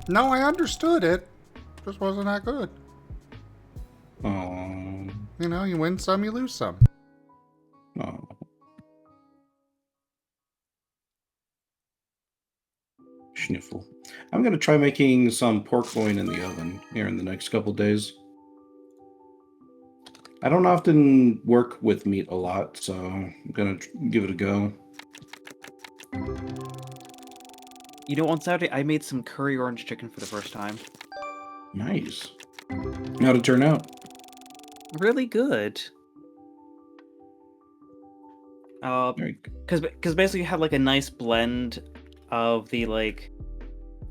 No, I understood it. Just wasn't that good.
Oh.
You know, you win some, you lose some.
Oh. Schniffle. I'm going to try making some pork loin in the oven here in the next couple days. I don't often work with meat a lot, so I'm going to give it a go.
You know, on Saturday, I made some curry orange chicken for the first time.
Nice. How'd it turn out?
Really good. Because basically you have like a nice blend of the like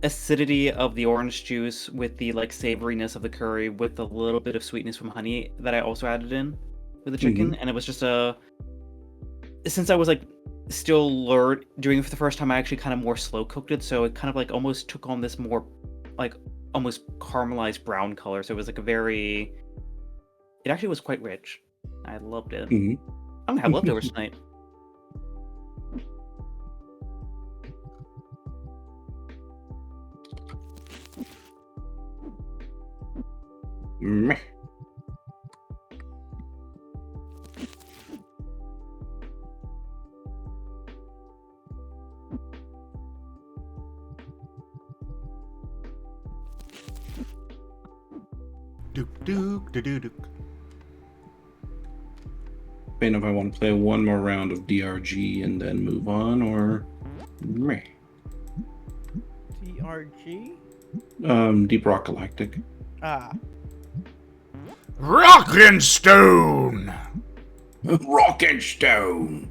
acidity of the orange juice with the like savoriness of the curry with a little bit of sweetness from honey that I also added in with the chicken, and it was just since I was like still doing it for the first time, I actually kind of more slow cooked it, so it kind of like almost took on this more like almost caramelized brown color. So it was like it actually was quite rich. I loved it. I'm gonna have leftovers tonight.
Meh.
Duke, duke, do duke.
I don't know if I want to play one more round of DRG and then move on, or meh.
DRG?
Deep Rock Galactic.
Ah.
Rockenstone!
Rockenstone!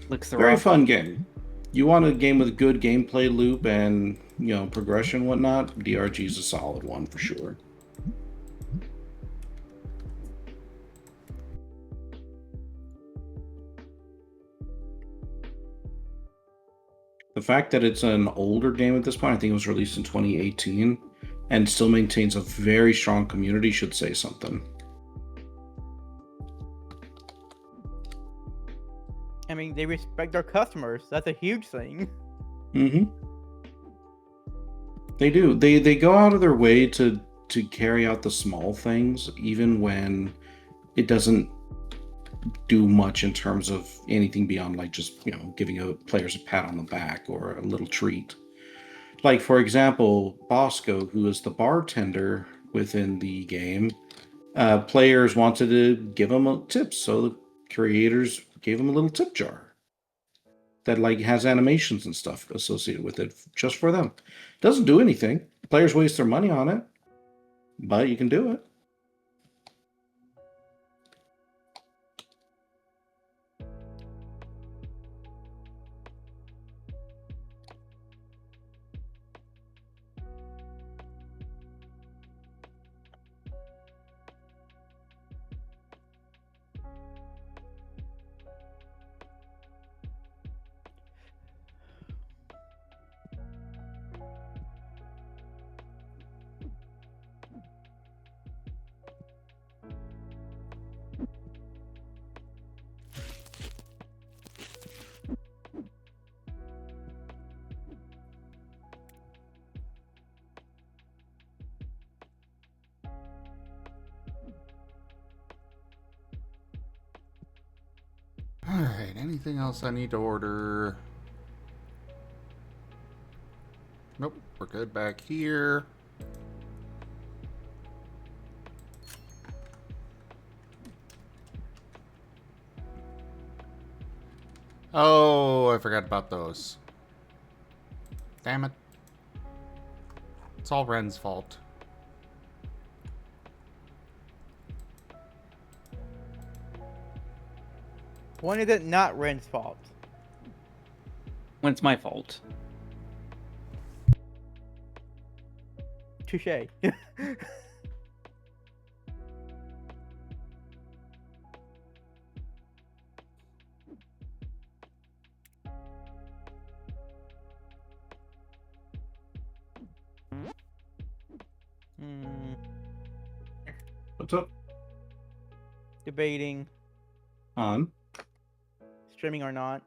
Looks the
Very
rock.
fun game. You want a game with good gameplay loop and, you know, progression and whatnot, DRG is a solid one for sure. The fact that it's an older game at this point, I think it was released in 2018, and still maintains a very strong community should say something.
I mean, they respect their customers. That's a huge thing.
Mm-hmm. They do. They go out of their way to carry out the small things, even when it doesn't do much in terms of anything beyond like just, you know, giving players a pat on the back or a little treat. Like, for example, Bosco, who is the bartender within the game, players wanted to give him tips, so the creators gave him a little tip jar that like has animations and stuff associated with it just for them. Doesn't do anything. Players waste their money on it, but you can do it.
Alright, anything else I need to order? Nope, we're good back here. Oh, I forgot about those. Damn it. It's all Ren's fault.
When is it not Ren's fault?
When it's my fault.
Touche.
What's up?
Debating
On?
streaming or not.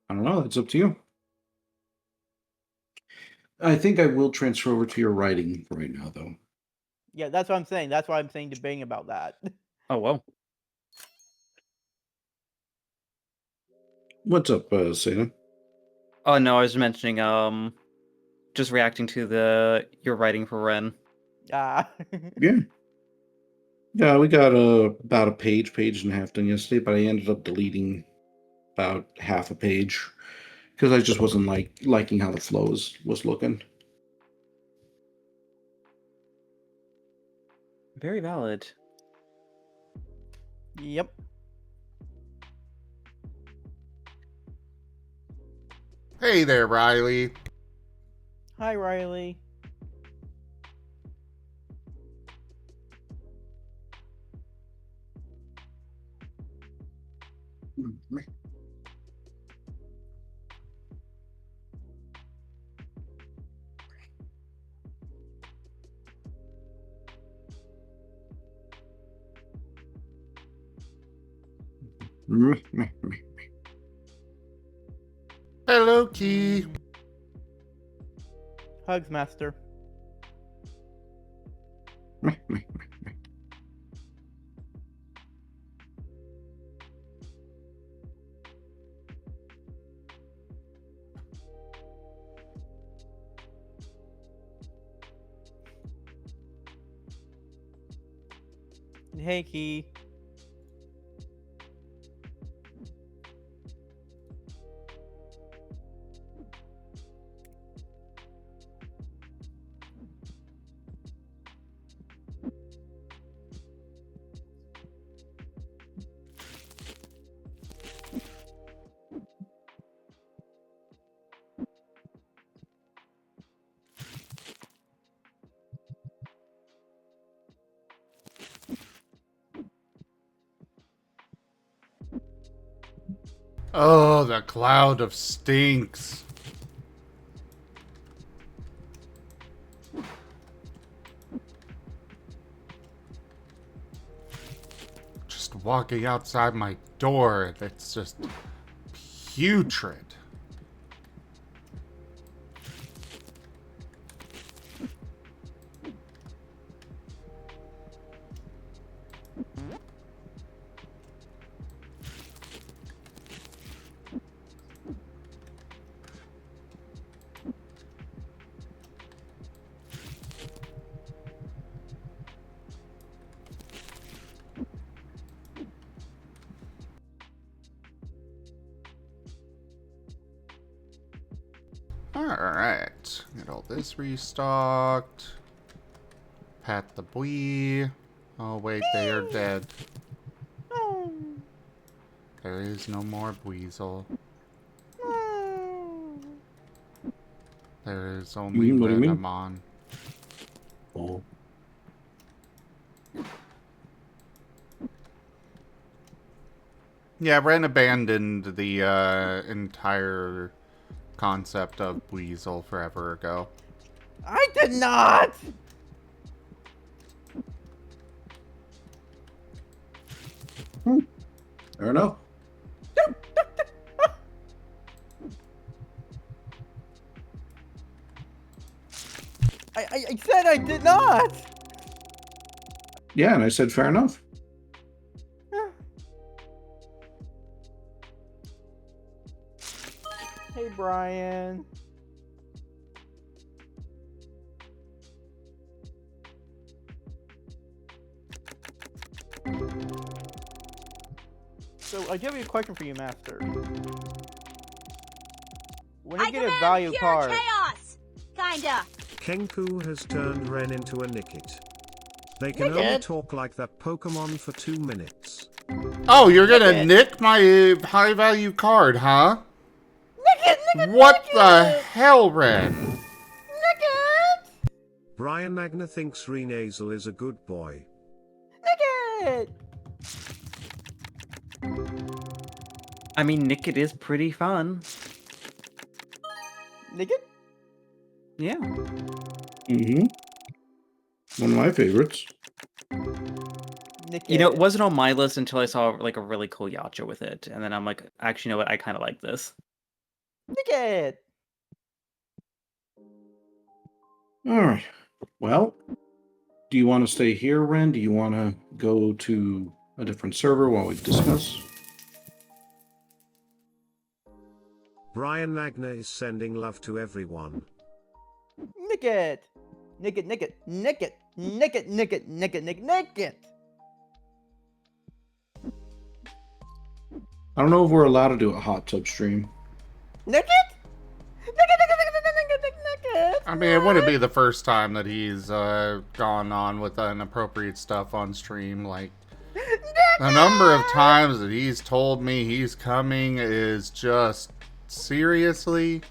I don't know. It's up to you. I think I will transfer over to your writing right now, though.
Yeah, that's what I'm saying. That's why I'm saying debating about that.
Oh, well.
What's up, Sana?
Oh, no, I was mentioning, just reacting to your writing for Ren.
Ah.
Yeah. Yeah, we got about a page and a half done yesterday, but I ended up deleting about half a page because I just wasn't liking how the flow was looking.
Very valid.
Yep.
Hey there, Riley.
Hi, Riley.
Hello, Key.
Hugs, Master. Hey, Key.
Oh, the cloud of stinks. Just walking outside my door, that's just putrid. Alright, get all this restocked. Pat the bwee. Oh wait, they are dead. There is no more Buizel. There is only
What do you mean?
Renamon.
Oh.
Yeah, Ren abandoned the entire concept of Buizel forever ago.
I did not!
Fair enough.
I said I did not!
Yeah, and I said fair enough.
Brian. So I do have a question for you, Master. When you get a value
pure
card,
chaos! Kinda.
Kenku has turned Ren into a Nickit. They can only
Nickit?
talk like that Pokemon for 2 minutes.
Oh, you're gonna
Nickit.
nick my high value card, huh?
Nickit,
What the hell, Ren?
Nickit,
Brian Magna thinks Renasal is a good boy.
Nickit.
I mean, Nick, it is pretty fun.
Nickit?
Yeah.
Mm-hmm. One of my favorites.
Nickit.
You know, it wasn't on my list until I saw like a really cool Yacha with it, and then I'm like, actually, you know what? I kind of like this.
Nickit.
All right. Well, do you want to stay here, Ren? Do you want to go to a different server while we discuss?
Brian Magna is sending love to everyone.
Nickit. Nickit, Nickit, Nickit, Nickit, Nickit, Nickit, Nickit, Nickit.
I don't know if we're allowed to do a hot tub stream.
Nickit? Nickit.
I mean, it wouldn't be the first time that he's gone on with inappropriate stuff on stream. Like, the number of times that he's told me he's coming is just, seriously?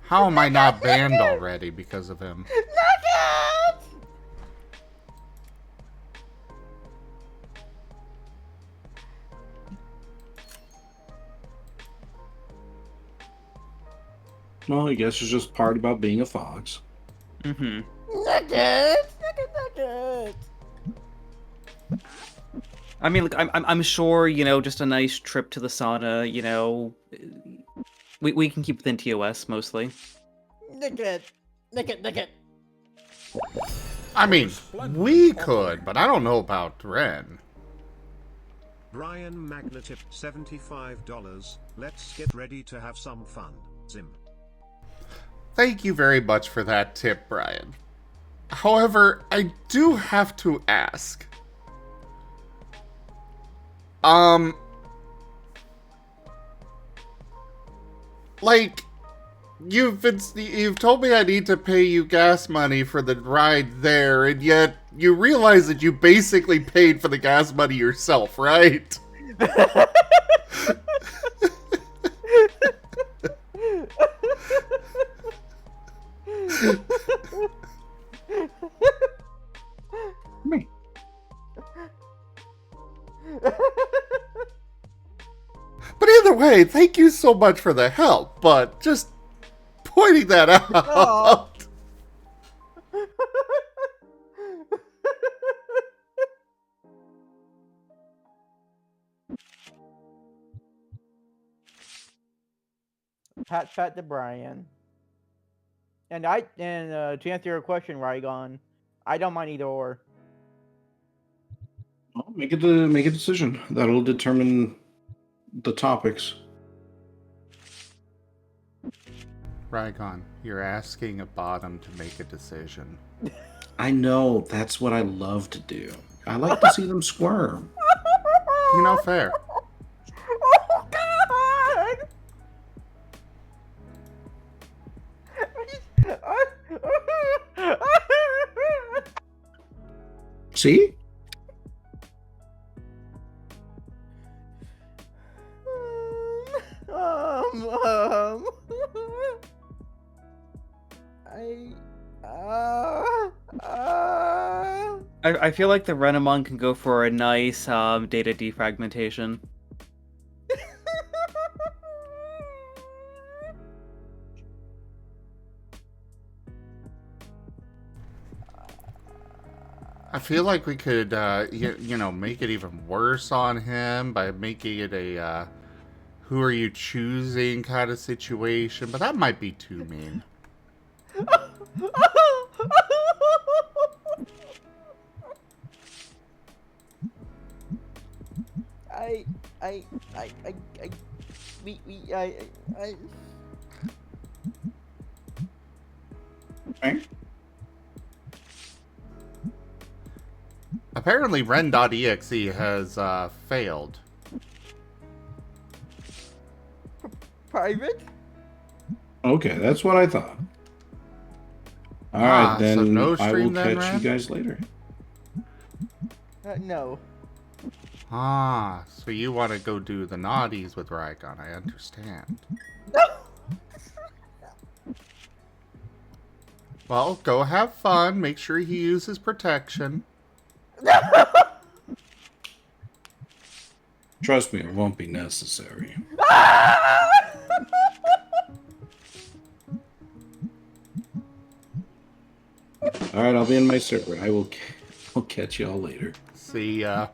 How am I not banned already because of him?
Nickit.
Well, I guess it's just part about being a fox.
Mm-hmm.
Nickit. Nickit.
I mean, look, I'm sure, you know, just a nice trip to the sauna, you know, we can keep within TOS mostly.
Nickit. Nickit, Nickit.
I mean, we could, but I don't know about Ren.
Brian Magna tip $75. Let's get ready to have some fun. Zim.
Thank you very much for that tip, Brian. However, I do have to ask. Like, you've told me I need to pay you gas money for the ride there, and yet you realize that you basically paid for the gas money yourself, right?
Me.
But either way, thank you so much for the help, but just pointing that out.
Aw. Pat to Brian. And to answer your question, Rygon, I don't mind either or.
Well, make a decision. That'll determine the topics.
Rygon, you're asking a bottom to make a decision.
I know, that's what I love to do. I like to see them squirm.
You know, fair.
Oh God!
See?
I feel like the Renamon can go for a nice data defragmentation.
I feel like we could, you know, make it even worse on him by making it a, who are you choosing kind of situation, but that might be too mean.
Okay.
Apparently, Ren.exe has failed.
Private?
Okay, that's what I thought. All right,
So
then
no
I will
stream then,
catch you
Ren?
guys later.
No.
So you want to go do the naughties with Raygon, I understand. Well, go have fun. Make sure he uses protection.
Trust me, it won't be necessary. All right, I'll be in my server. I'll catch y'all later.
See ya.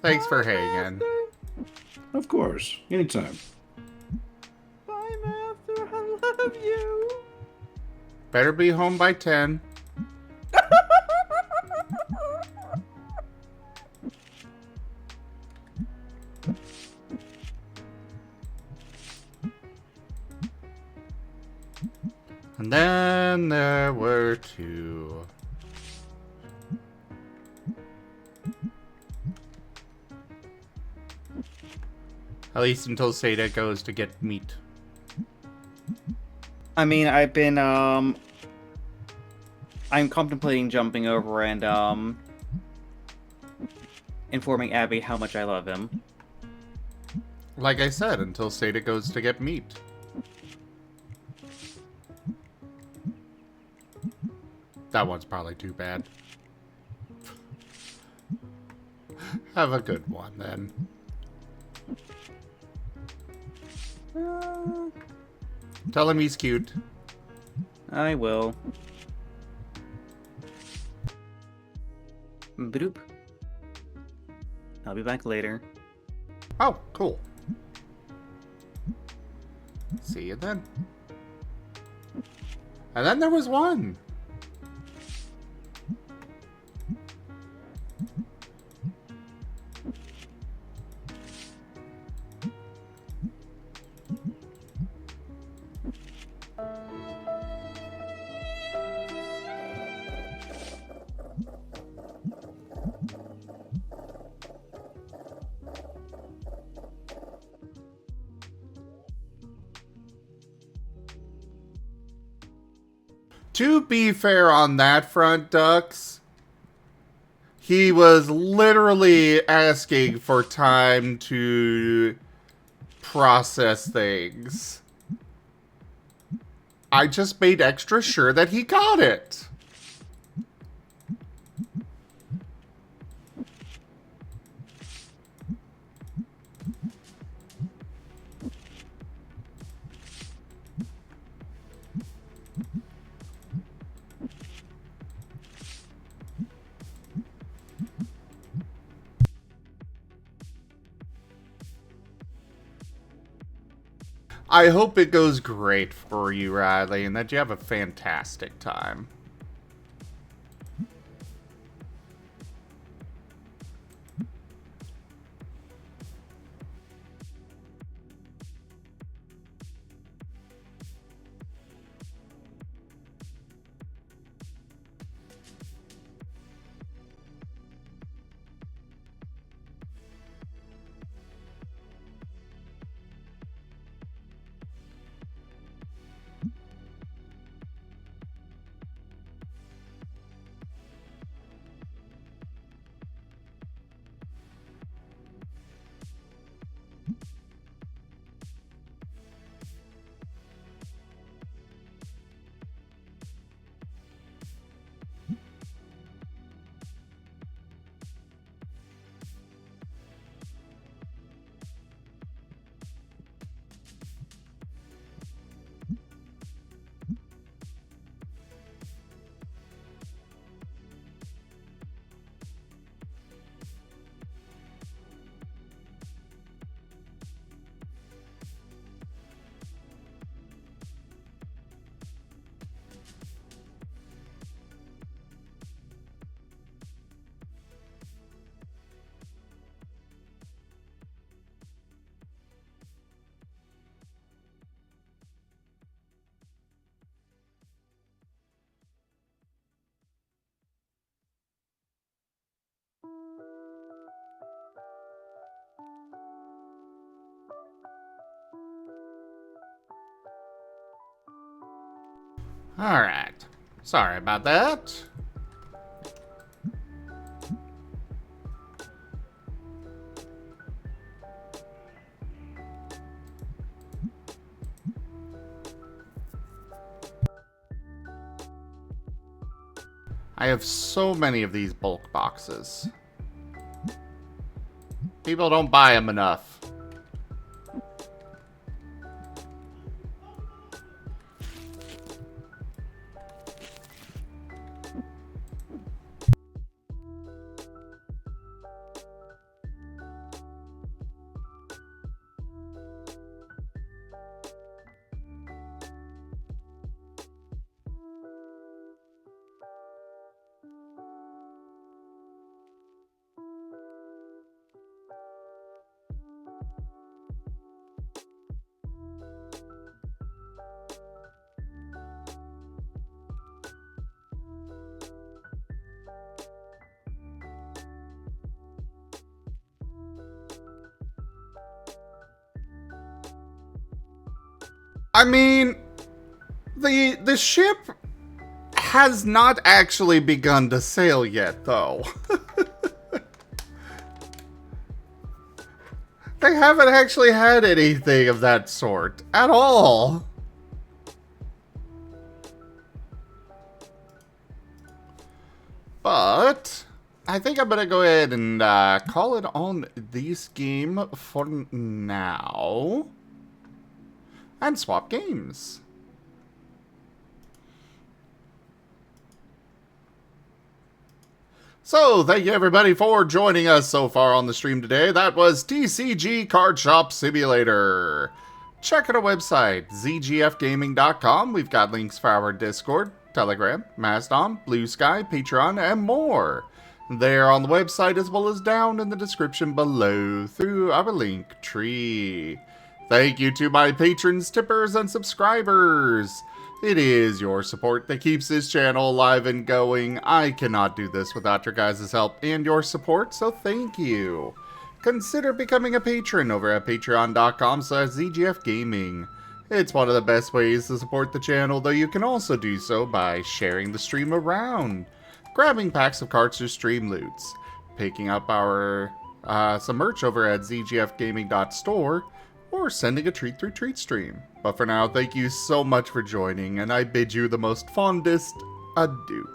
Thanks for hanging.
Of course, anytime.
Bye, Master. I love you.
Better be home by 10. And then there were two. At least until Seda goes to get meat.
I mean, I've been, I'm contemplating jumping over and, informing Abby how much I love him.
Like I said, until Seda goes to get meat. That one's probably too bad. Have a good one, then. Tell him he's cute.
I will. Bloop. I'll be back later.
Oh, cool. See you then. And then there was one. To be fair on that front, Ducks, he was literally asking for time to process things. I just made extra sure that he got it. I hope it goes great for you, Riley, and that you have a fantastic time. Alright. Sorry about that. I have so many of these bulk boxes. People don't buy them enough. I mean, the ship has not actually begun to sail yet, though. They haven't actually had anything of that sort at all. But I think I'm gonna go ahead and call it on this game for now. And swap games. So, thank you everybody for joining us so far on the stream today. That was TCG Card Shop Simulator. Check out our website, zgfgaming.com. We've got links for our Discord, Telegram, Mastodon, Blue Sky, Patreon, and more. There on the website as well as down in the description below through our link tree. Thank you to my patrons, tippers, and subscribers. It is your support that keeps this channel alive and going. I cannot do this without your guys' help and your support, so thank you. Consider becoming a patron over at patreon.com/zgfgaming. It's one of the best ways to support the channel, though you can also do so by sharing the stream around, grabbing packs of cards or stream loots, picking up our some merch over at zgfgaming.store, or sending a treat through TreatStream. But for now, thank you so much for joining, and I bid you the most fondest adieu.